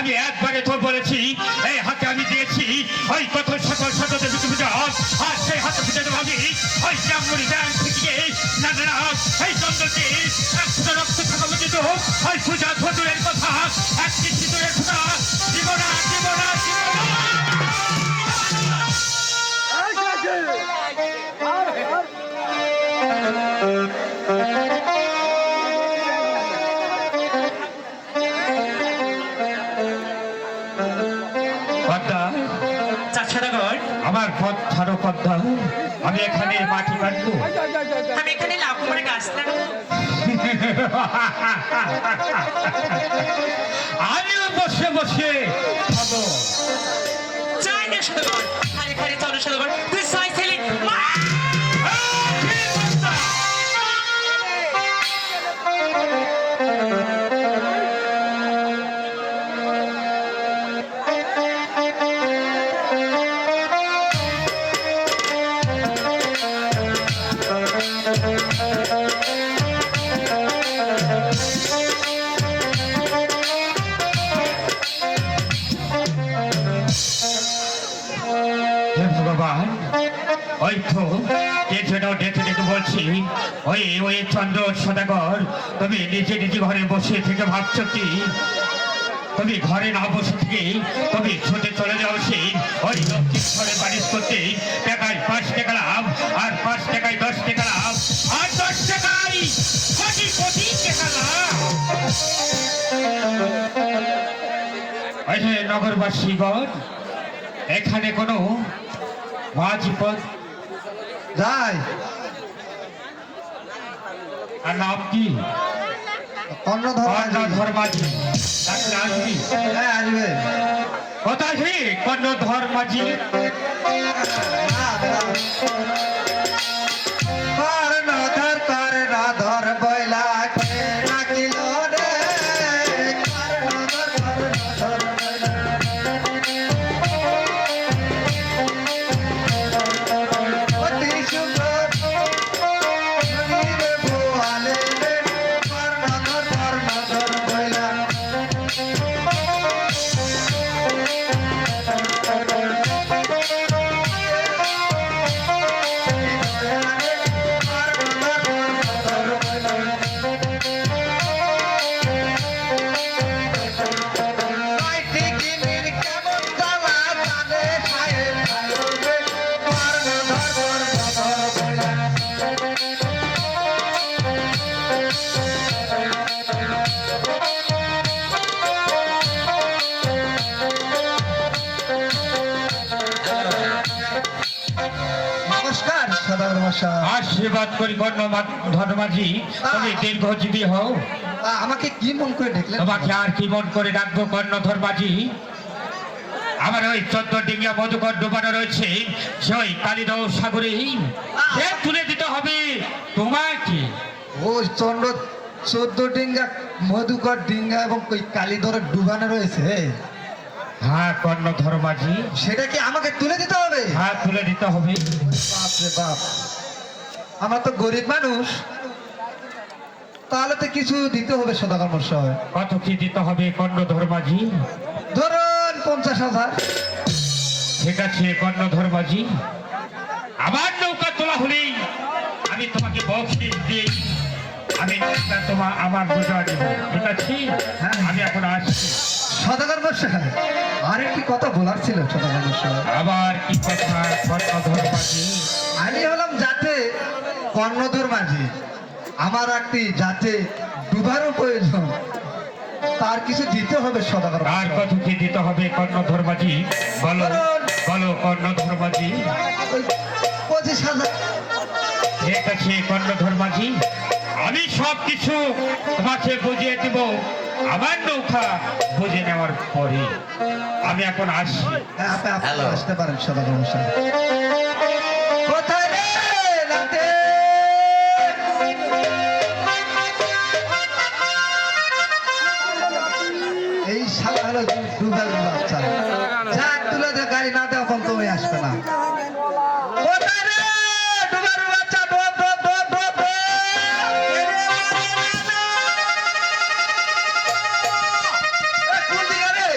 আমি একবারে তো বলেছি এই হাতে আমি দিয়েছি ওই কত শত শত দেবী পূজা আর সেই হাতে পুজো দেবো আমি ওই জামুরি ব্যাংক থেকে না না না, এই চন্দ্রটি একশো রক্ত থাকা পর্যন্ত ওই পূজা ধতুরের কথা একটি সিঁদুরের কথা জীবনা জীবনা জীবনা পদ্মা, চাঁদ সদাগর, আমার পথ ছাড়ো পদ্মা, আমি এখানে মাটি কাটবো। আমি এখানে লাভ করে গাছ লাগাবো। আমিও বসে বসে খাবো। চাই না সদাগর, খালি খালি চলো সদাগর, তুই চাইছিলি মা। হে ভগবান, ওই তো কে যেন ডেকে ডেকে বলছি ওই ওই চন্দ্র সদাগর, তুমি নিজে নিজে ঘরে বসে থেকে ভাবছো কি? তুমি ঘরে না বসে থেকে তুমি ছুটে চলে যাও সেই ওই দক্ষিণ ঘরে বাড়ির করতে টাকায় 5 টাকা লাভ আর 5 টাকায় 10 টাকা লাভ আর 10 টাকায় কোটি কোটি টাকা লাভ। ওই যে নগরবাসীগণ, এখানে কোনো মাঝি পদ যাই আর নাম কি? কর্ণধর কর্ণধর মাঝি। ডাকলে আসবি? হ্যাঁ আসবে কোথায় সে কর্ণধর মাঝি? কর্ণধর কর্ণধর বইলা কে ডাকিল রে কর্ণধর কর্ণধর বইলা অতি সুন্দর নদীর ভুয়ালে রে কর্ণধর কর্ণধর বইলা নমস্কার সদাগর মশাই। আশীর্বাদ করি কর্ণধর মাঝি, তুমি দীর্ঘজীবী হও। আমাকে কি মন করে দেখলেন? তোমাকে আর কি মন করে ডাকবো কর্ণধর মাঝি? আমার ওই 14 ডিঙ্গা মধুকর ডুবানো রয়েছে সেই কালিদাও সাগরে সে তুলে দিতে হবে তোমাকে। ওই চন্দ্র 14 ডিঙ্গা মধুকর ডিঙ্গা এবং ওই কালীধরে ডুবানো রয়েছে, হ্যাঁ কর্ণধর মাঝি, সেটা কি আমাকে তুলে দিতে হবে? হ্যাঁ তুলে দিতে হবে। বাপরে বাপ, আমরা তো গরিব মানুষ, তাহলে তো কিছু দিতে হবে সদাগর মশাই। কত কি দিতে হবে কর্ণধর মাঝি? ধরুন 50,000। ঠিক আছে কর্ণধর মাঝি, আমার নৌকা তোলা হলেই আমি তোমাকে বকশিশ দিয়ে আমি নৌকা আমার বোঝা দেবো, ঠিক আছে? হ্যাঁ। আমি এখন আসছি। সদাগর মশাই, আরেকটি কথা বলার ছিল সদাগর মশাই। আবার কি কথা কর্ণধর মাঝি? আমি হলাম যাতে কর্ণধর মাঝি, আমার একটি যাতে ডুবারও প্রয়োজন, তার কিছু দিতে হবে সদাগর তার মশাই। কত কি দিতে হবে কর্ণধর মাঝি? বলো বলো কর্ণধর মাঝি। ওই 25,000। ঠিক আছে কর্ণধর মাঝি, আমি সব কিছু তোমাকে বুঝিয়ে দিব আমার নৌকা বুঝে নেওয়ার পরে। আমি এখন আসছি। হ্যাঁ, আপনি আসতে পারেন সদাগর মশাই। কোথায় রে নাতে? এই শালা হলো ডুবেল বাচ্চা, যা তুলে দে, গাড়ি না দেওয়া পর্যন্ত তুমি আসবে না। কোথায় রে ডুবেল বাচ্চা? ডোব ডোব ডোব ডোব ডোব। কোন দিকে রে?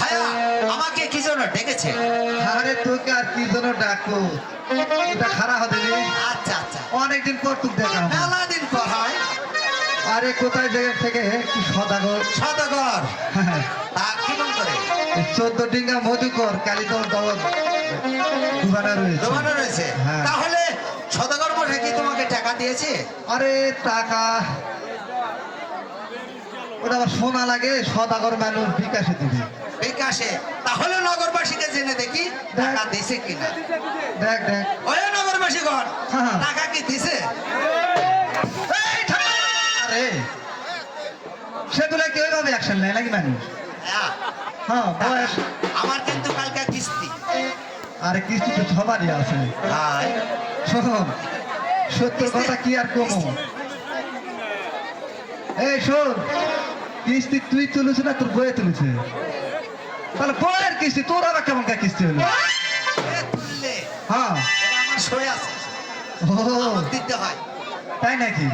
ভাইয়া আমাকে কি জন্য ডেকেছে? আরে তোকে আর কি জন্য ডাকবো, এটা খারাপ হবে রে। আচ্ছা আচ্ছা, অনেকদিন পর তোকে দেখা হলো। মেলা দিন পর হয়। আরে কোথায় জায়গা থেকে কি সদাগর সদাগর তা কি মন করে? 14 ডিঙ্গা মধুকর কালী তোর দল দোকানে রয়েছে। দোকানে রয়েছে? হ্যাঁ। তাহলে সদাগর মশাই কি তোমাকে টাকা দিয়েছে? আরে টাকা ওটা আবার শোনা লাগে, সদাগর মানুষ বিকাশে দিবে। বিকাশে? তাহলে নগরবাসীকে জেনে দেখি টাকা দিছে কিনা। দেখ দেখ ওই নগরবাসী ঘর হ্যাঁ। টাকা কি দিছে? আরে সেগুলো কি ওইভাবে অ্যাকশন নেয় নাকি মানুষ? হ্যাঁ, হ্যাঁ বয়স। আমার কিন্তু কালকে কিস্তি। আরে কিস্তি তো সবারই আছে। হাই, শোন, সত্য কথা কি আর কমো। এই শোন, কিস্তি তুই তুলেছ না তোর বয়ে তুলেছে? তাহলে বয়ের কিস্তি তোর আবার কেমন কা কিস্তি হলো? এ তুললে হ্যাঁ। এটা আমার সই আছে, ও আমার দিতে হয়। তাই নাকি?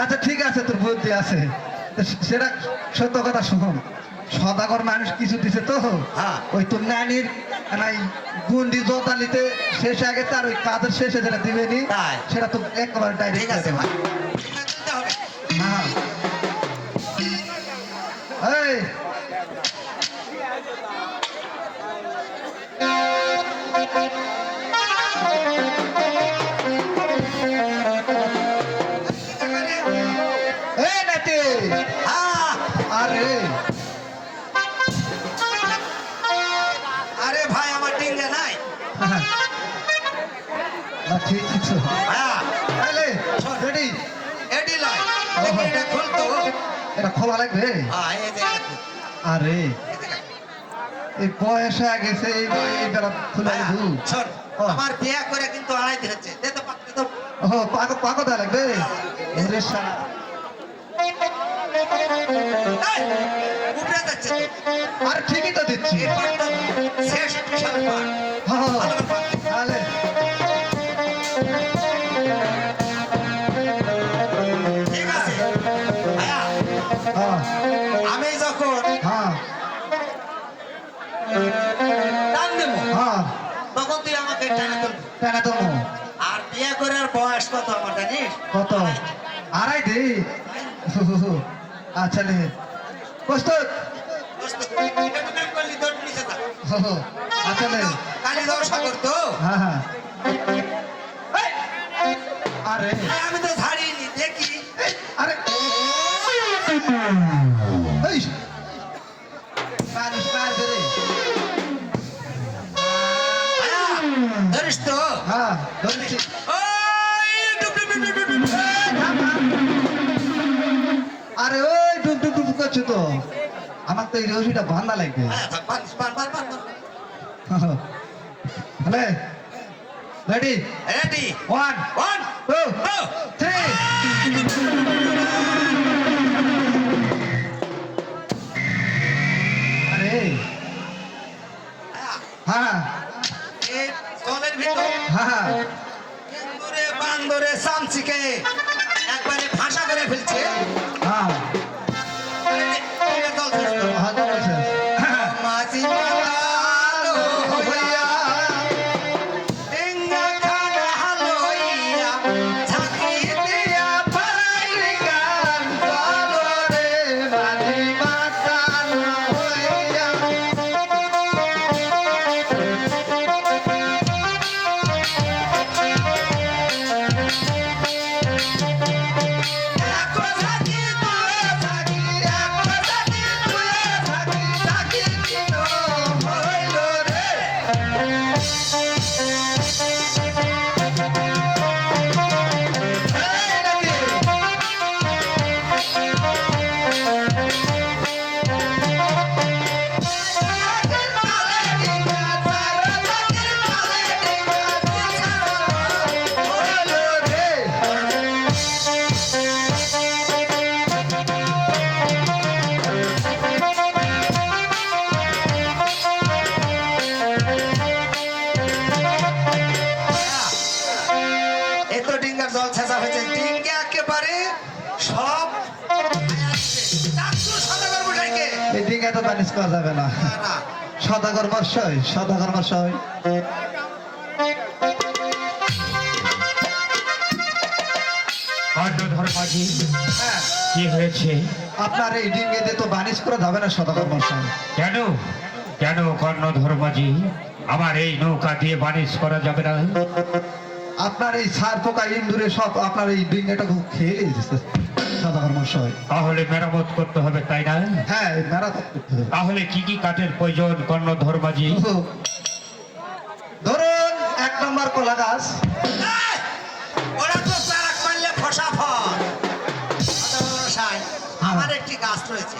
আচ্ছা ঠিক আছে, তোর বুদ্ধি আছে, তো সেটা সত্য কথা। শোন, সদাগর মানুষ কিছু দিছে তো, হ্যাঁ। ওই তোর নানির নাই গুন্ডি জোতালিতে শেষে আগে তার ওই কাজের শেষে যেটা দিবে নি, তাই? সেটা তো একেবারে ঠিক ডাইরেক্ট আছে ভাই, দিতে হবে। হ্যাঁ। এই এই নাতি, হ্যাঁ, আরে আরে ভাই আমার ডিঙ্গা নাই। না ঠিক আছে। হ্যাঁ, তাহলে রেডি, এডি লয় দেখি এটা খুলতো। এটা খোলা লাগবে। হ্যাঁ, এই যে এটা খুল, আরে এই যে এটা। এই বয়স হয়ে গেছে, এই বেলা খুলে ভাইয়া, দু। শোন, ও। আমার বিয়ে করে কিন্তু আড়াইতে হচ্ছে, দে তো পাকতে তো। ও পাকো দেওয়া লাগবে। ওরে শালা। এই, উপরে যাচ্ছে তো। আর ঠিকই তো দিচ্ছি। এই পাটটা শেষ বিশাল পাট। হ্যাঁ, ভালো করে পাক। তাহলে ঠিক আছে ভাইয়া, হ্যাঁ আমি যখন হ্যাঁ টান দেবো হ্যাঁ তখন তুই আমাকে টানা তুলবি। টানা তো বিয়ে করার বয়স কত আমার জানিস? কত আড়াই দে আচ্ছা নে প্রস্তুত দোস্ত, তুই এটা তো নাম করলি, তোর নিচে যা। আচ্ছা নে কালিদাও সাগর তো। হ্যাঁ হ্যাঁ আরে আমি তো ছাড়িনি, দেখি। আরে এই মানুষ মার দে রে ভাইয়া, ধরিস তো? হ্যাঁ ধরেছি ওই, ডুব, ডুব, ডুব, ডুব, ডুব, ডুব। আরে ওই ডুব ডুব ডুব করছে তো আমার তো এই রশিটা বান্ধা লাগবে হ্যাঁ, বান, বান, বান, বান, বান। হলে রেডি Ready? 1 One, 2 two. 3 আরে হ্যাঁ এই জলের ভিতর হ্যাঁ ইন্দুরে, বান্দরে, চামচিকে একবারে ভাষা করে ফেলছে। হ্যাঁ আরে, এটা জল শেষ করো। হ্যাঁ বলছে মাঝি মাতালো হইয়া, ডিঙ্গা খানা লইয়া, ঝাঁকি দিয়া পাইলে গান চলো রে মাঝি মাতাল হইয়া একো ঝাঁকি তুলে ঝাঁকি, একো ঝাঁকি তুলে ঝাঁকি, ঝাঁকি দিল হইল রে। এই নাকি এত ডিঙ্গার জল ছেঁচা হয়েছে, ডিঙ্গে একেবারে সব সদাগর মশাইকে। এই ডিঙ্গা তো বানিশ করা যাবে না না, সদাগর বর্ষয় সদাগর বর্ষয় কর্ণধর মাঝি হ্যাঁ কি হয়েছে? আপনার এই ডিঙ্গেতে তো বানিশ করা যাবে না সদাগর বর্ষয় কেন কেন কর্ণধর মাঝি আমার এই নৌকা দিয়ে বানিশ করা যাবে না? আপনার এই সার পোকা ইন্দুরে সব আপনার এই ডিঙ্গাটা খুব খেয়ে দিচ্ছে সদাগর বর্ষয় তাহলে মেরামত করতে হবে তাই না? হ্যাঁ এই মেরামত করতে হবে। তাহলে কি কি কাঠের প্রয়োজন কর্ণধর মাঝি? ধরুন 1 নম্বর কলা গাছ এই, ওরা তো প্যারাক মারলে ফসা ফল। সদাগর মশাই, আমার একটি গাছ রয়েছে,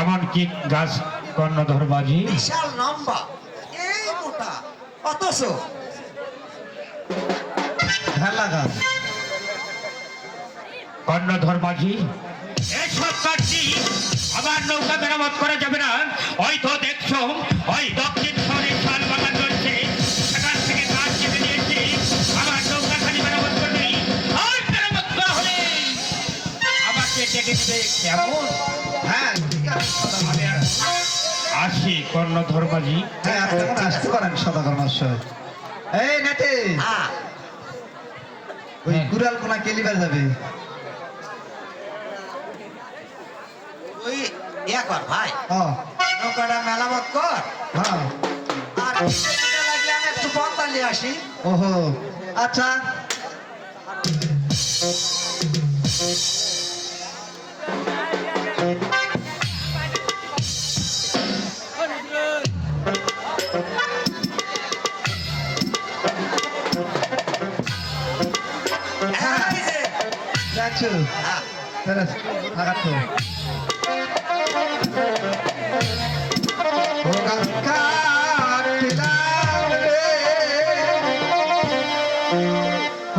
এমন কি গাছ কর্ণধর মাঝি? বিশাল লম্বা, এই মোটা, অথচ ঢেলা গাছ কর্ণধর মাঝি এইসব কাঠটি আমার নৌকা মেরামত করা যাবে না। ওই তো দেখছো ওই দক্ষিণ শহরে শাল বাগান রয়েছে, সেখান থেকে কাঠ কেটে নিয়েছি। আমার নৌকা খালি মেরামত করবে, আর মেরামত না হলে আমাকে ডেকে দিবে। কেমন? হ্যাঁ ঠিক আছে সদাগর। আমি আর আসি কর্ণধর মাঝি। হ্যাঁ আপনি এখন আসতে পারেন সদাগর বর্ষয় এই নেটে হ্যাঁ, ওই কুড়াল কোনা কেলিবার যাবে ওই ইয়া কর ভাই, ও নৌকাটা মেরামত কর। হ্যাঁ আর কিছুটা লাগলে আমি একটু পন্তা নিয়ে আসি। ওহো আচ্ছা এই যে, যাচ্ছো হ্যাঁ, তাহলে আগাতো ও গাছ কাটিলাম রে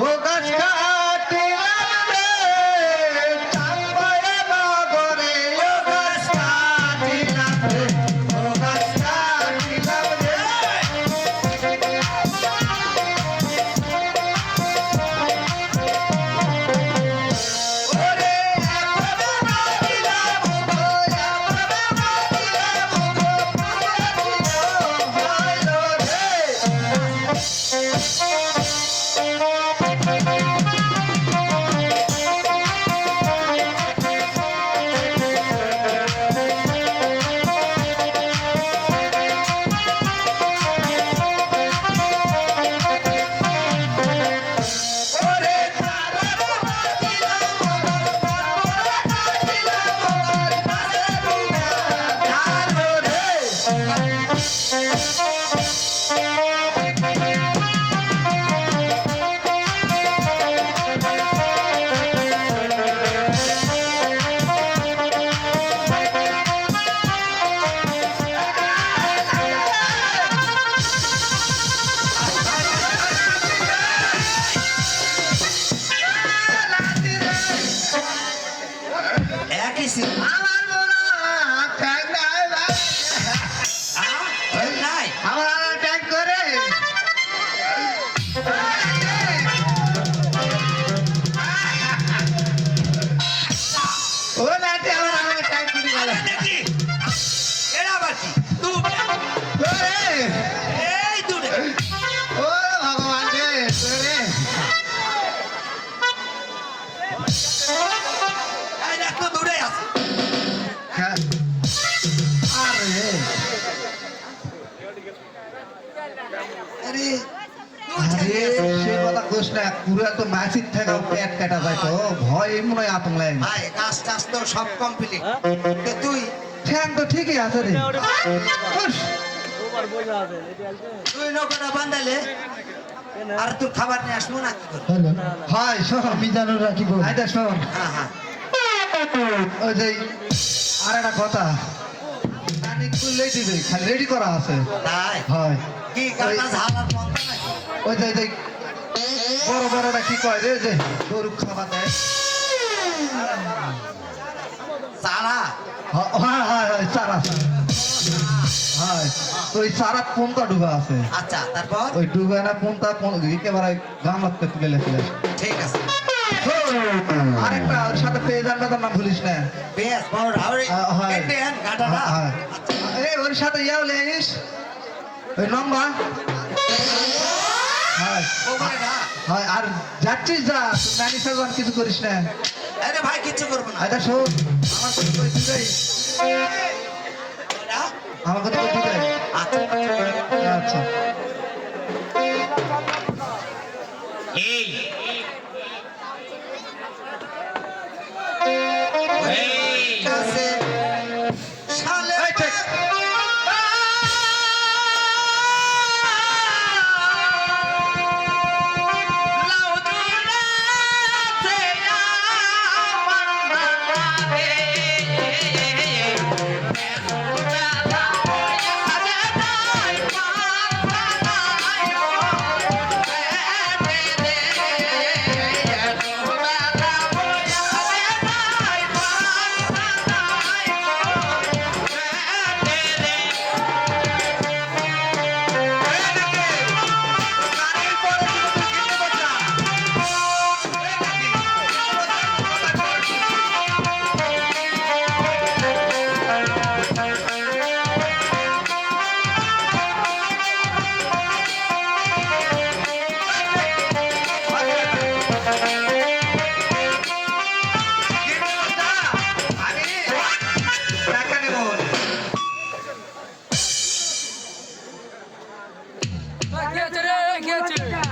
ও গাছ কাটিলাম রে চাঁপায় নগরে ও গাছ কাটিলাম রে ও গাছ কাটিলাম রে ওরে একবারে মাটিলাম গো, একবারে মাটিলাম গো, মাটিলাম হইল রে। বুঝোস না পুরো তো মাসির থেকে পেট কাটা যায় তো ভয় মনে হয় আতঙ্ক লাগে ভাই কাজ টাজ তো সব কমপ্লিট তুই ঠ্যাং তো ঠিকই আছে রে হুস, তুই নৌকাটা বান্ধালে আর তোর খাবার নিয়ে আসবো না কি করবো? হ্যালো হয় শোন আমি জানো রাখিব আইদা শোন হ্যাঁ হ্যাঁ ওই যে আর একটা কথা নানি খুললেই দিবে খালি রেডি করা আছে তাই হয় কি কাটা ঝালার পন্থা নাকি ওই যে বড় বড়টা কি কয় রে যে গরু খাবার দেয় চালা হয় হয় হয় চারা হয় ওই চারা কোনটা ডুবা আছে আচ্ছা তারপর ওই ডুবে না কোনটা একেবারে গামলাতে তুলে লেছিলে ঠিক আছে আরেকটা ওর সাথে পেয়ে যাবে তো না ভুলিস না বেশ বড় রাউরি হয়। এন্ড গাটাটা হ্যাঁ। এই ওর সাথে ইয়াও লেনিস ওই লম্বা হয় ওখানে না হয় আর যাচ্ছিস যা নানি সাগর কিছু করিস না আরে ভাই কিচ্ছু করবো না আচ্ছা শোন আমার কথা কই দিই ওরা? আমার কথা কই দিই আচ্ছা আচ্ছা এই ঠিক আছে শালে এই ঠিক।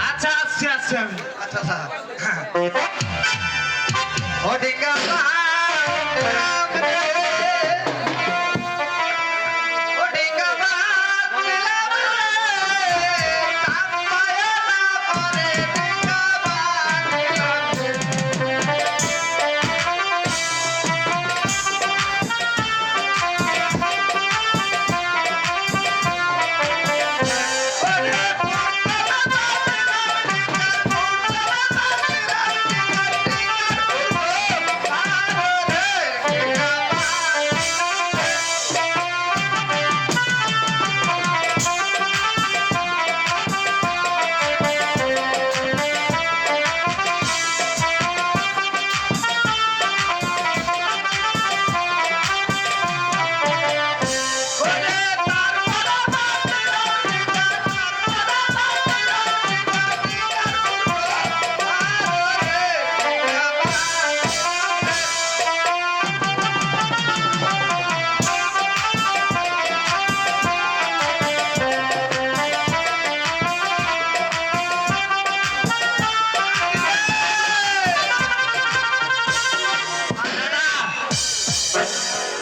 আচ্ছা আসছি আসছি আমি আচ্ছা আচ্ছা ও ডিঙ্গা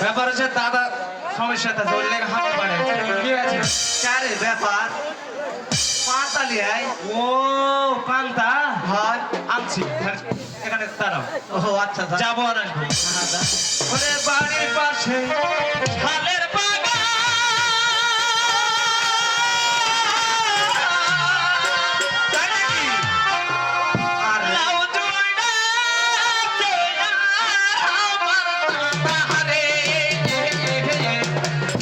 ব্যাপার হচ্ছে দাদা সমস্যাটা ধরলে হাত পারে কি আছে কারে ব্যাপার পাতালি আই ও পান্তা হয় আনছি এখানে দাঁড়াও ও আচ্ছা আচ্ছা যাবো আর আসবো ওরে বাড়ির পাশে শালের বাগান তাই নাকি? আর লাউ জুড়ে আছে আমার তাহারে।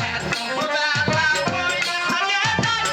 এত বেলা বইয়া যায়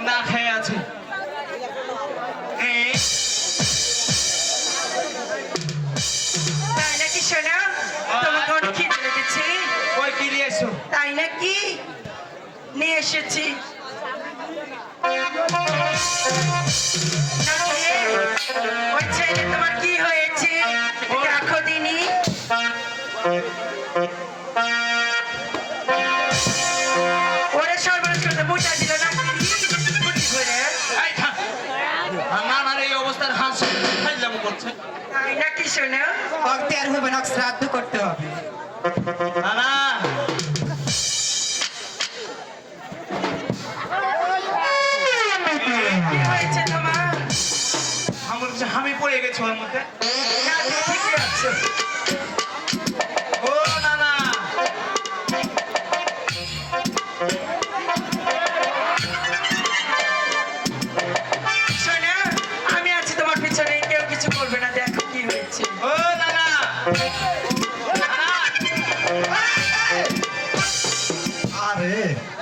না খেয়ে আছি এই তাই নাকি সোনা তোমাকে অনেক খিদে লেগেছে ওই কি নিয়ে এসো তাই নাকি নিয়ে এসেছি নাকি? ওই ছেলে তোমার কি হয়েছে দেখো দিনি ওরে সর্বনাশ করতে বুঝা দিল না বুদ্ধি করে এই থাক না না এই অবস্থার হাঁস খাইলাম করছে তাই নাকি সোনা অক্তিয়ার হবে না শ্রাদ্ধ করতে হবে না না কি হয়েছে তোমার আমার হচ্ছে আমি পড়ে গেছি ওর মধ্যে না তুমি ঠিকই আছো ও না না সোনা আমি আছি তোমার পিছনে কেউ কিছু করবে না দেখো কি হয়েছে ও না না আরে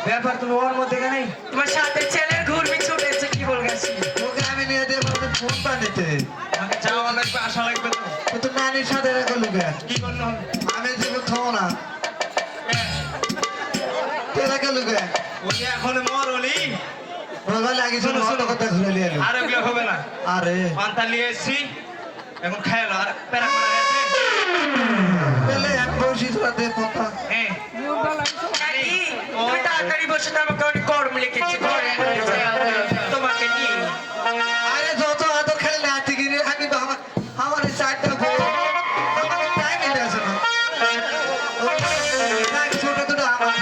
ব্যাপার তুমি ওর মধ্যে কেন তোমার সাথে ছেলের ঘুরবি ছুটেছে কি বল গেছি ওকে আমি নিয়ে দিয়ে বলতে ফোনটা নিতে আমাকে যাওয়া লাগবে আসা লাগবে তো ও তো নানির সাথে রেখে লুকে কি করতে হবে আমি দিব খাও না কে রেখে লুকে ওই এখন মর হলি বলবা লাগিস শোনো, শোনো। কথা ঘুরে নিয়ে এলো আর ওগুলো হবে না আরে পান্তা নিয়ে এসছি এখন খাইলো আর প্যারা করা গেছে পেলে এক বসি তোরা দে ফোনটা হ্যাঁ নাকি তুমি তাড়াতাড়ি বসে তো আমাকে অনেক গরম লেগেছে ঘরে তোমাকে নিয়ে আরে যত আদর খেলে নাতি গিরে আমি তো আমার এই চারটা বউ আমার টাইম এনে আছে না না ছোট ছোট আমার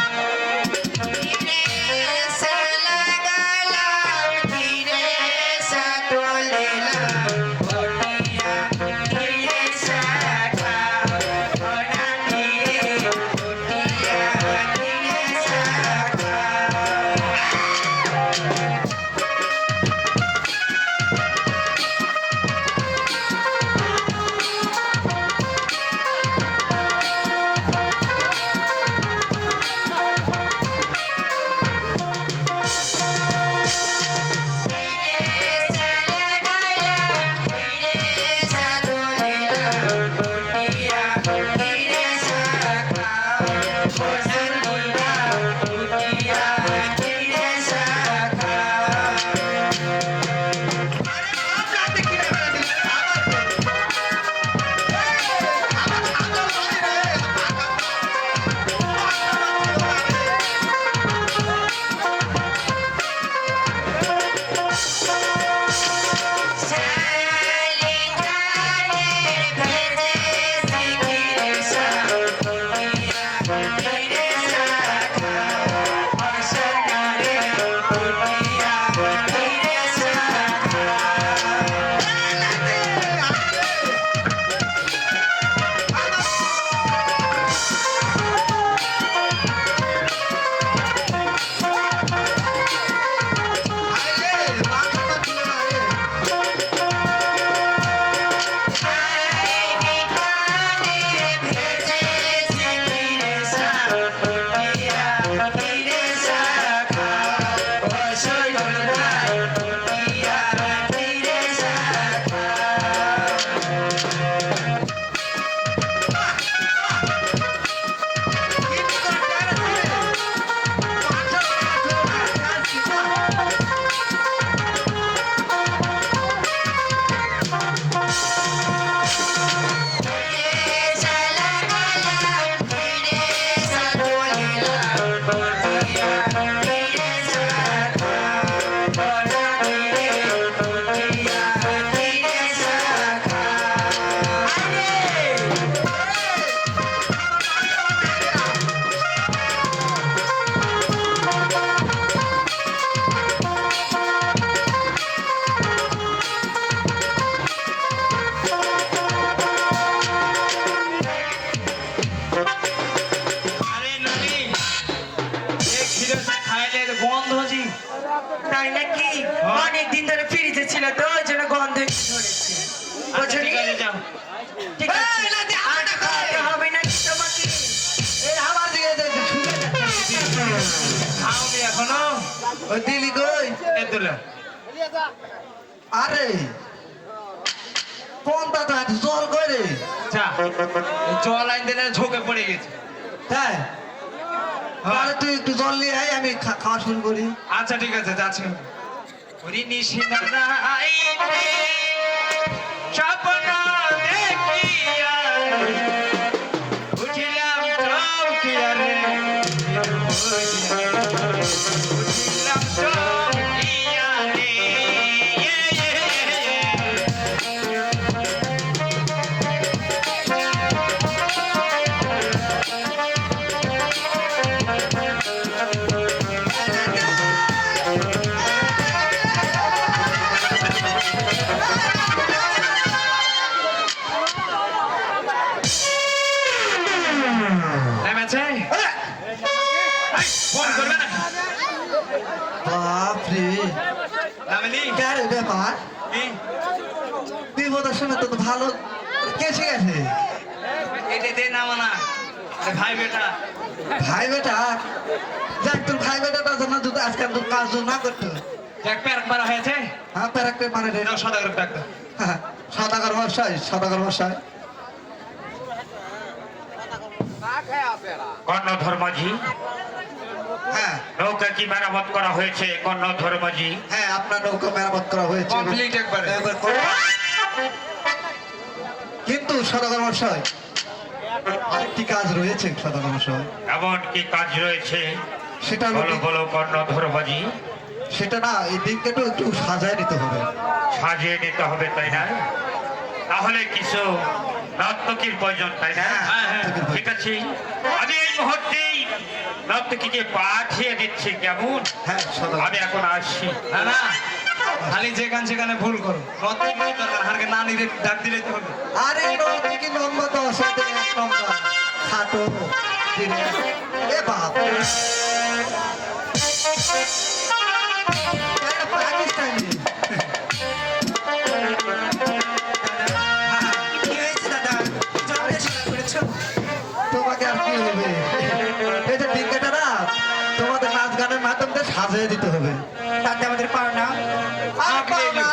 আরে কোন দাদা জল করে যা এই জল আইন দিলে ঝোঁকে পড়ে গেছে। তাই তাহলে তুই একটু জল নিয়ে আয়, আমি খাওয়া শুরু করি। আচ্ছা ঠিক আছে যাচ্ছি। ওরে নিশিনা আইনে স্বপ্ন দেখিয়া উঠিলাম চৌকিয়া রে, উঠিলাম চৌকিয়া রে। নেমেছে? এই, ফোন করবে না? বাপরে নামেলি? কারে ব্যাপার, কি? বিপদের সময় তো ভালো কেসে গেছে। এটা দে নামা না। আরে ভাই বেটা ভাই বেটা, যাক তোর ভাই বেটাটা যেন যদি আজকাল তোর কাজ না করতো। দেখ প্যারাক মারা হয়েছে। হ্যাঁ প্যারাক্টে মানে রে। নাও সদাগর ডাক্তার। সাদাগার বর্ষায়, সাদাগার বর্ষায়। কর্ণধর মাঝি, হ্যাঁ নৌকা কি মেরামত করা হয়েছে কর্ণধর মাঝি? হ্যাঁ আপনার নৌকা মেরামত করা হয়েছে। কমপ্লিট একবারে। এবার করো। কিন্তু সদাগর মশাই আরেকটি কাজ রয়েছে সদাগর মশাই। এমন কি কাজ রয়েছে? সেটা হলো বলো কি- বলো কর্ণধর মাঝি। সেটা না, এই দিকটা একটু সাজায় নিতে হবে। সাজিয়ে নিতে হবে তাই না? তাহলে কিছু নর্তকীর প্রয়োজন তাই না? হ্যাঁ, হ্যাঁ। ঠিক আছে, আমি এই মুহূর্তেই নর্তকীকে পাঠিয়ে দিচ্ছি। কেমন? হ্যাঁ সদাগর। আমি এখন আসছি। না না খালি যেখানে সেখানে ভুল করো। প্রত্যেক মেয়ে দরকার, হারকে না নিলে ডাক দিলে তো হবে। আরে নৌকি নম্বর 10 এক নম্বর খাটো দিনে। এ বাপ এটা পাকিস্তানি। কি হয়েছে দাদা? জলে ঝগড়া করেছো? তোমাকে আর কি হবে, এই যে ডিঙ্গেটা না তোমাদের নাচ গানের মাধ্যমে সাজিয়ে দিতে হবে। তাতে আমাদের পারো না? আর পাও না।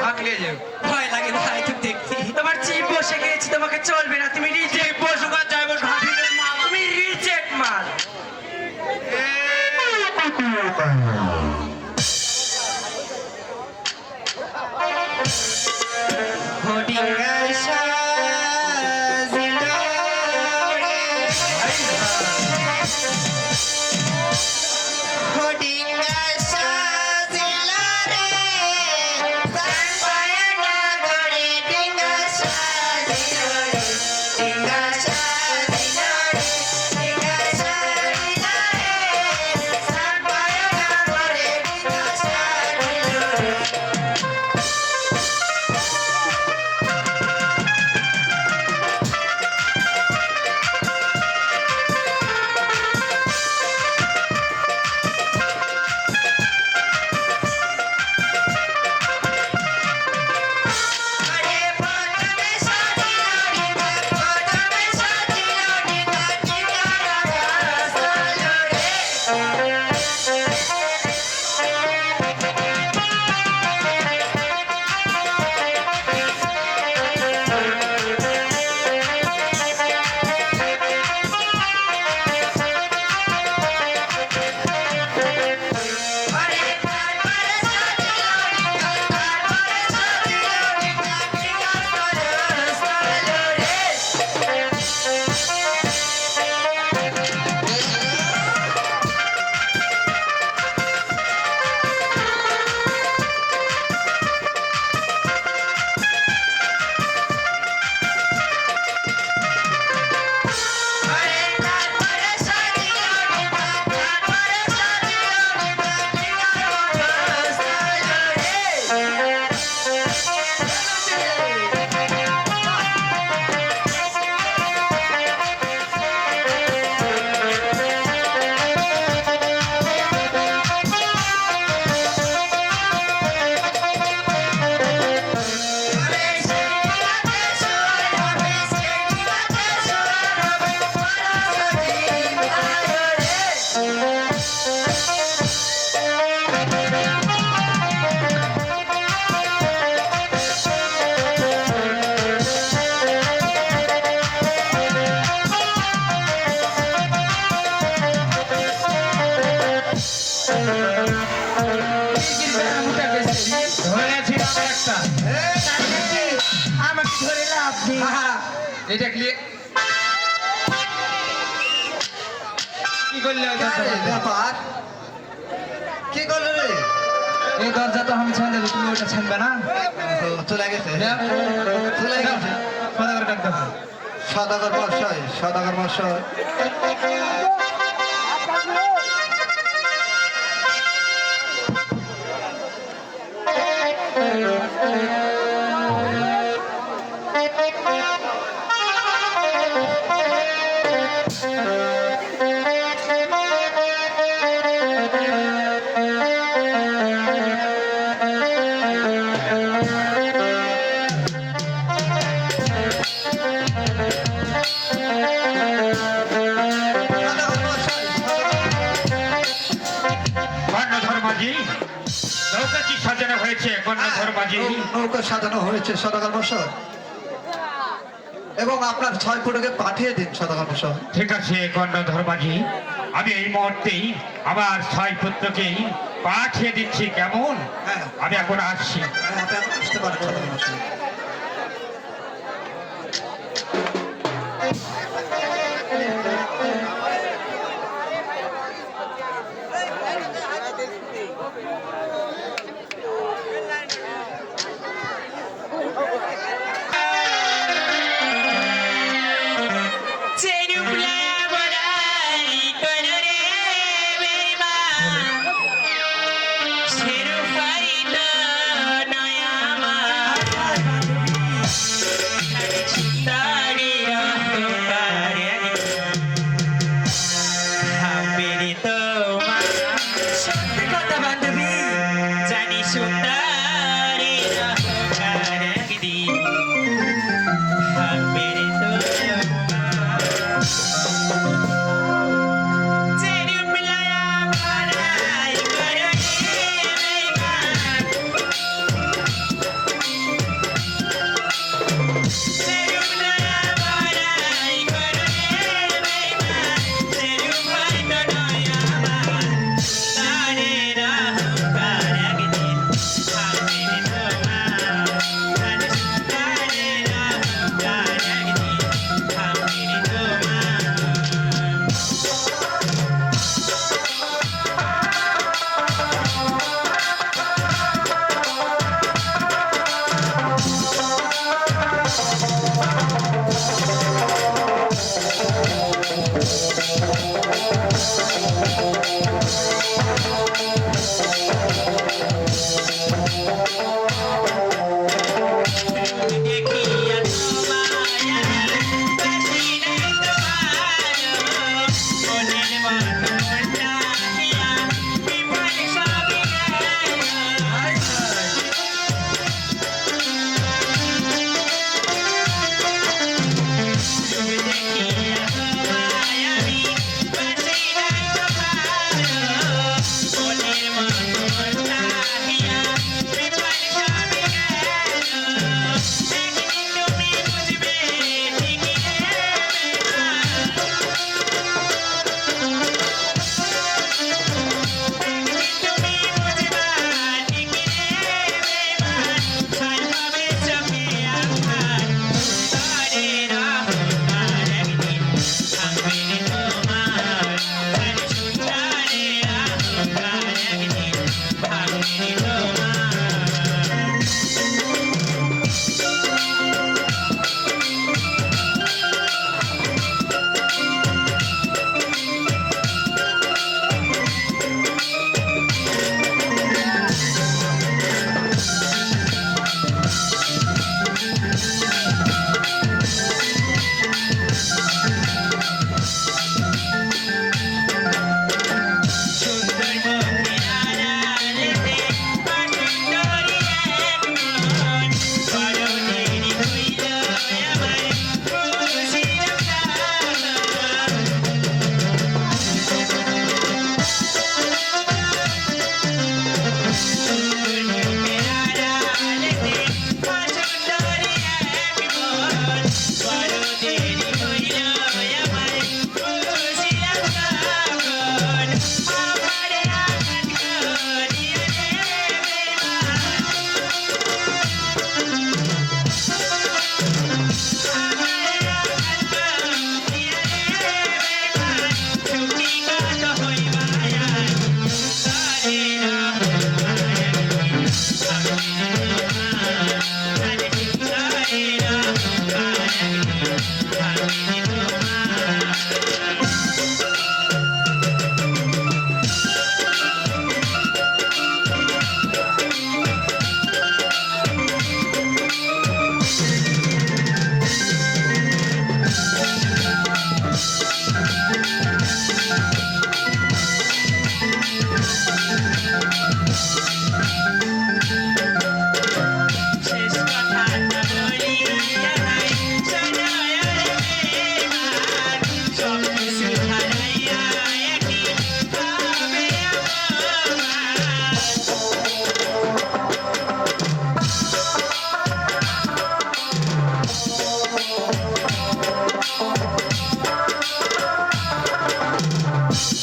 আগলে যাও। ভয় লাগে ভাই, তুমি দেখছি তোমার চিপ বসে গেছি, তোমাকে চলবে না, তুমি রিজেক্ট। বসুক আর যাই বসুক, হাফিজের মা, তুমি রিজেক্ট মাল। হোডিঙ্গায় সাজিল রে, হোডিঙ্গায় সাজিল রে, সাম্পায় না গড়ে ডিঙ্গা সাজিল রে। এটা ক্লিয়ার কি করলে ওই দরজা? ব্যাপার কি করলো রে এই দরজা তো আমি ছাড় দেবো, তুমি ওটা ছাড়বে না? চলে গেছে যাও, চলে যাও, গেছে সদাগর ডাক দাও। সদাগর মশাই সদাগর মশাই সদাগর মশাই কর্ণধর মাঝি নৌকা কি সাজানো হয়েছে কর্ণধর মাঝি? নৌকা সাজানো হয়েছে সদাগর মশাই এবং আপনার 6 ফুটকে পাঠিয়ে দিন সদাগর মশাই ঠিক আছে কর্ণধর মাঝি, আমি এই মুহূর্তেই আমার 6 পুত্রকে পাঠিয়ে দিচ্ছি, কেমন? হ্যাঁ। আমি এখন আসছি। হ্যাঁ, আপনি এখন আসতে পারেন সদাগর মশাই শেরু ফারিদা নয়া মা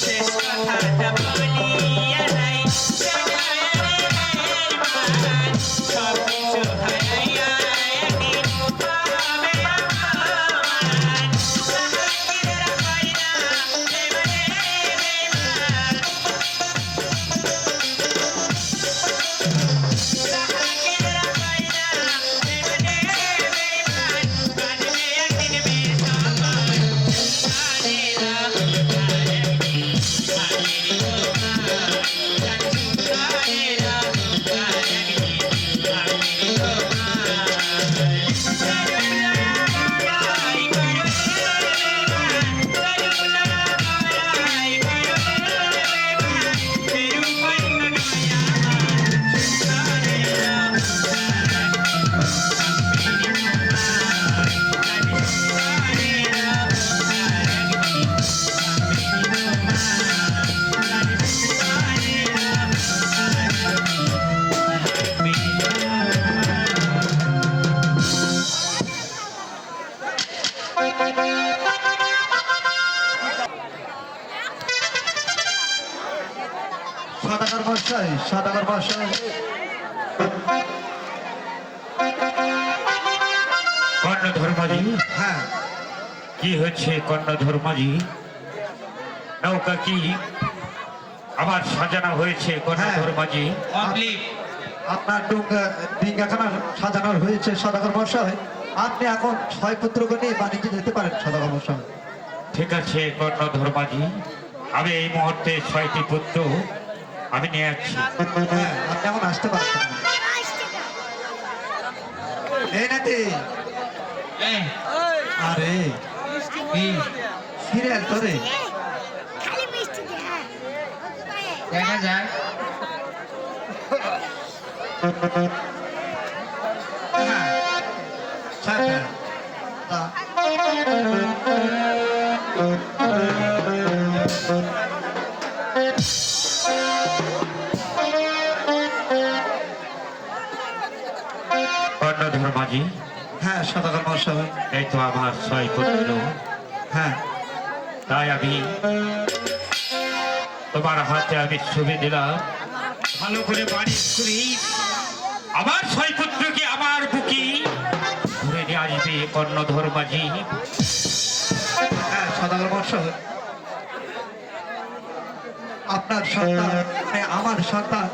শেষ কথাটা বলিয়া নাই সব কিছু হারাইয়া একদিন পাবে আমার সাহায্যের হয় না বেমান সাহায্যের হয় না বেমান কাঁদবে একদিন বেসমান সদাগর মশাই, সদাগর মশাই, কর্ণধর্মাজি, হ্যাঁ কি হচ্ছে কর্ণধর্মাজি? নৌকা কি আবার সাজানো হয়েছে কর্ণধর্মাজি? কমপ্লিট। আপনার ডিঙ্গাখানা সাজানো হয়েছে সদাগর মশাই। আপনি এখন 6 পুত্রকে নিয়ে বাণিজ্যে যেতে পারেন সদাগর মশাই। ঠিক আছে কর্ণধর্মাজি, আমি এই মুহূর্তে 6টি পুত্র আমি নিয়ে যাচ্ছি। হ্যাঁ, আপনি এখন আসতে পারেন। এই নাতি, আরে সিরিয়াল তোরে দেখা যায় হ্যাঁ, স্যার, হ্যাঁ। কর্ণধর্মাজি, হ্যাঁ সদাগর মশাই, এই তো আমার 6 পুত্র। হ্যাঁ তাই আমি তোমার হাতে আমি ছবি দিলাম, ভালো করে বাড়ি করি আমার 6 পুত্রকে আমার বুকি ঘুরে নিয়ে আসবে কর্ণধর্মাজি। হ্যাঁ সদাগর মশাই, আপনার সন্তান মানে আমার সন্তান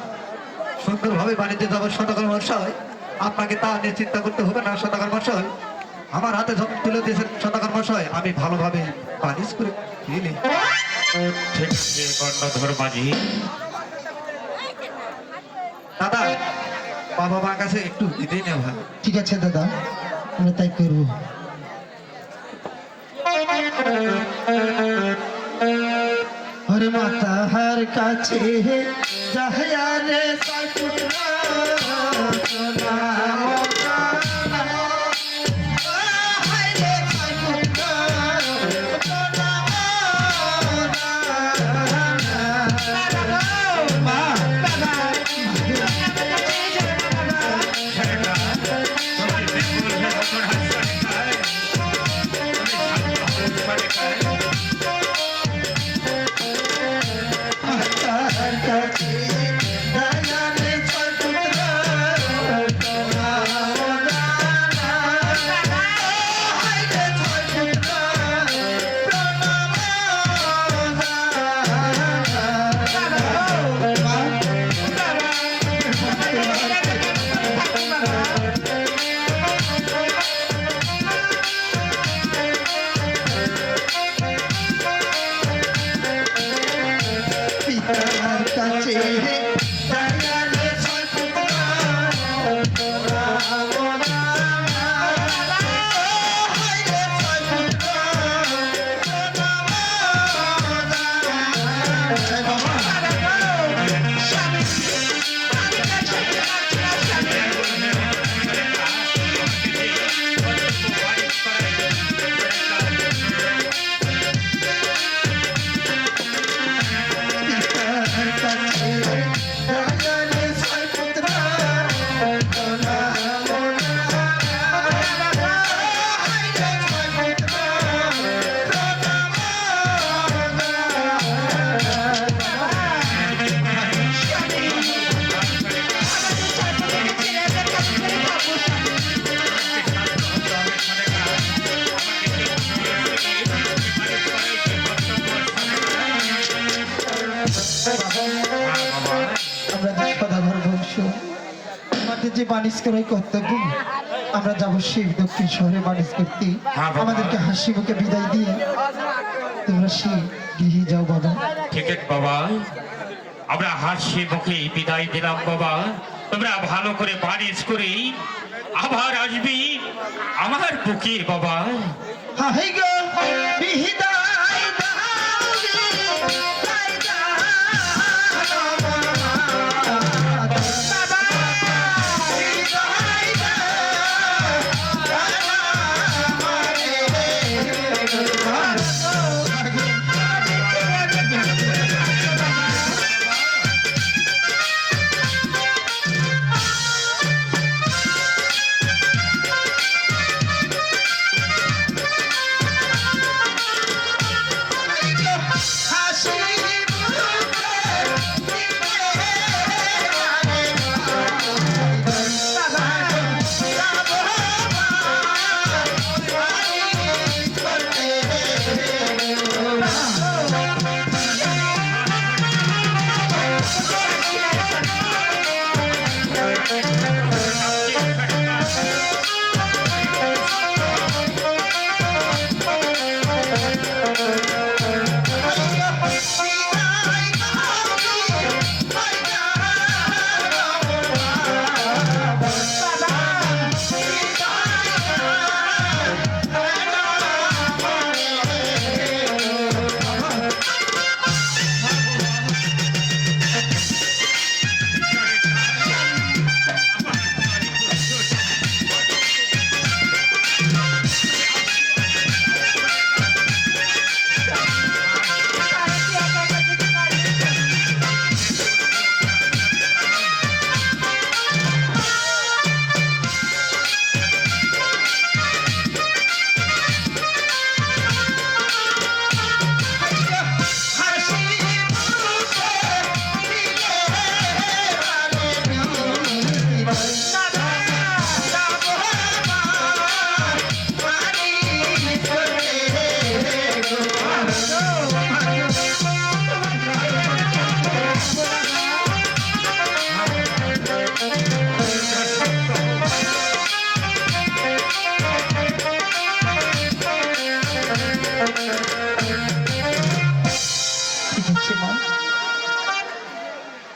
সুন্দরভাবে বাণিজ্যে যাবে সদাগর মশাই। আপনাকে তা নিয়ে চিন্তা করতে হবে না সদাগর মশাই। আমার হাতে যখন তুলে দিয়েছেন সদাগর মশাই, আমি ভালোভাবে বাণিজ্য করে ফিরি। ঠিক আছে কর্ণধর্মাজি। দাদা, বাবা মার কাছে একটু দিতেই নেওয়া হয়। ঠিক আছে দাদা, আমরা তাই করবো। হরে মাতা হার কাছে যাহায়া রে সাইপুত্রা সোনা মোটা হায় রে সাইপুত্রা সোনা মা বাবা কাছে দয়া রে সাইপুত্রা যে বাণিজ্য করাই কর্তব্য, আমরা যাবো সেই দক্ষিণ শহরে বাণিজ্য করতে। হ্যাঁ বাবা। আমাদেরকে হাসি মুখে বিদায় দিয়ে তোমরা সেই গৃহে যাও বাবা। ঠিক আছে বাবা, আমরা হাসি মুখে বিদায় দিলাম বাবা। তোমরা ভালো করে বানিজ করে আবার আসবি আমার বুকে বাবা। হাই গো বিদায়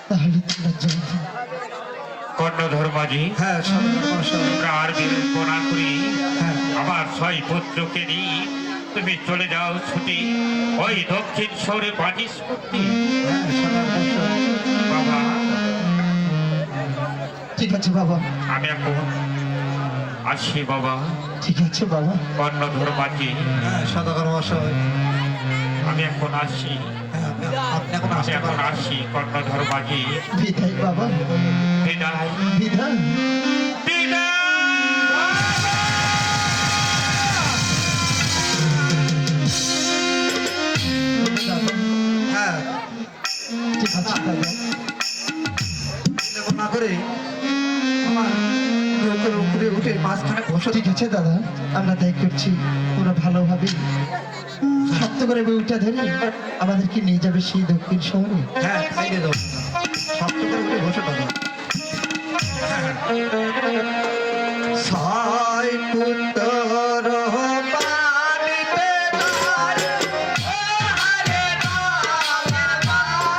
তাহলে তোমরা যাও। কর্ণধর মাঝি, হ্যাঁ সদাগর মশাই। আমরা আর বিলম্ব না করি হ্যাঁ আমার 6 পুত্রকে নিয়ে তুমি চলে যাও ছুটি ওই দক্ষিণ শহরে বাণিজ করতে হ্যাঁ সদাগর মশাই। বাবা। ঠিক আছে বাবা, আমি এখন আসি বাবা। ঠিক আছে বাবা। কর্ণধর মাঝি, হ্যাঁ সদাগর মশাই। আমি এখন আসি। হ্যাঁ, আপনি এখন আমি আসতে এখন পারেন। আসি কর্ণধর মাঝি। বিদায় বাবা, বিদায় বিদায়। বিদায়। হ্যাঁ ঠিক আছে দাদা। বিলম্ব না করে আমার নৌকার উপরে উঠে মাঝখানে বসে ঠিক আছে দাদা, আমরা তাই করছি। ওরা ভালোভাবে শক্ত করে বউটা ধরে আমাদেরকে নিয়ে যাবে সেই দক্ষিণ শহরে। হ্যাঁ তাই দিয়ে দাও, শক্ত করে উঠে বসে থাকো। ছয় পুত্র পানিতে দাঁড়, ও হারে নামের বাস,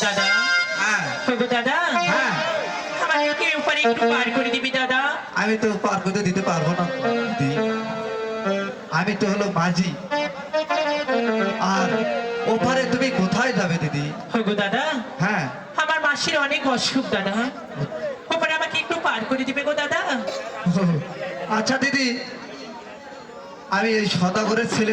দাদা, হ্যাঁ ওগো দাদা, হ্যাঁ আমাকে উপরে একটু পার করে দিবি দাদা। আমি তো পার করতে দিতে পারবো না দিদি। আমি তো হলো মাঝি, আর ওপারে তুমি কোথায় যাবে দিদি? গো দাদা, হ্যাঁ, আমার মাসির অনেক অসুখ দাদা, ওপরে আমাকে একটু পার করে দিবে গো দাদা। আচ্ছা দিদি, আমি এই সদাগরের ছেলে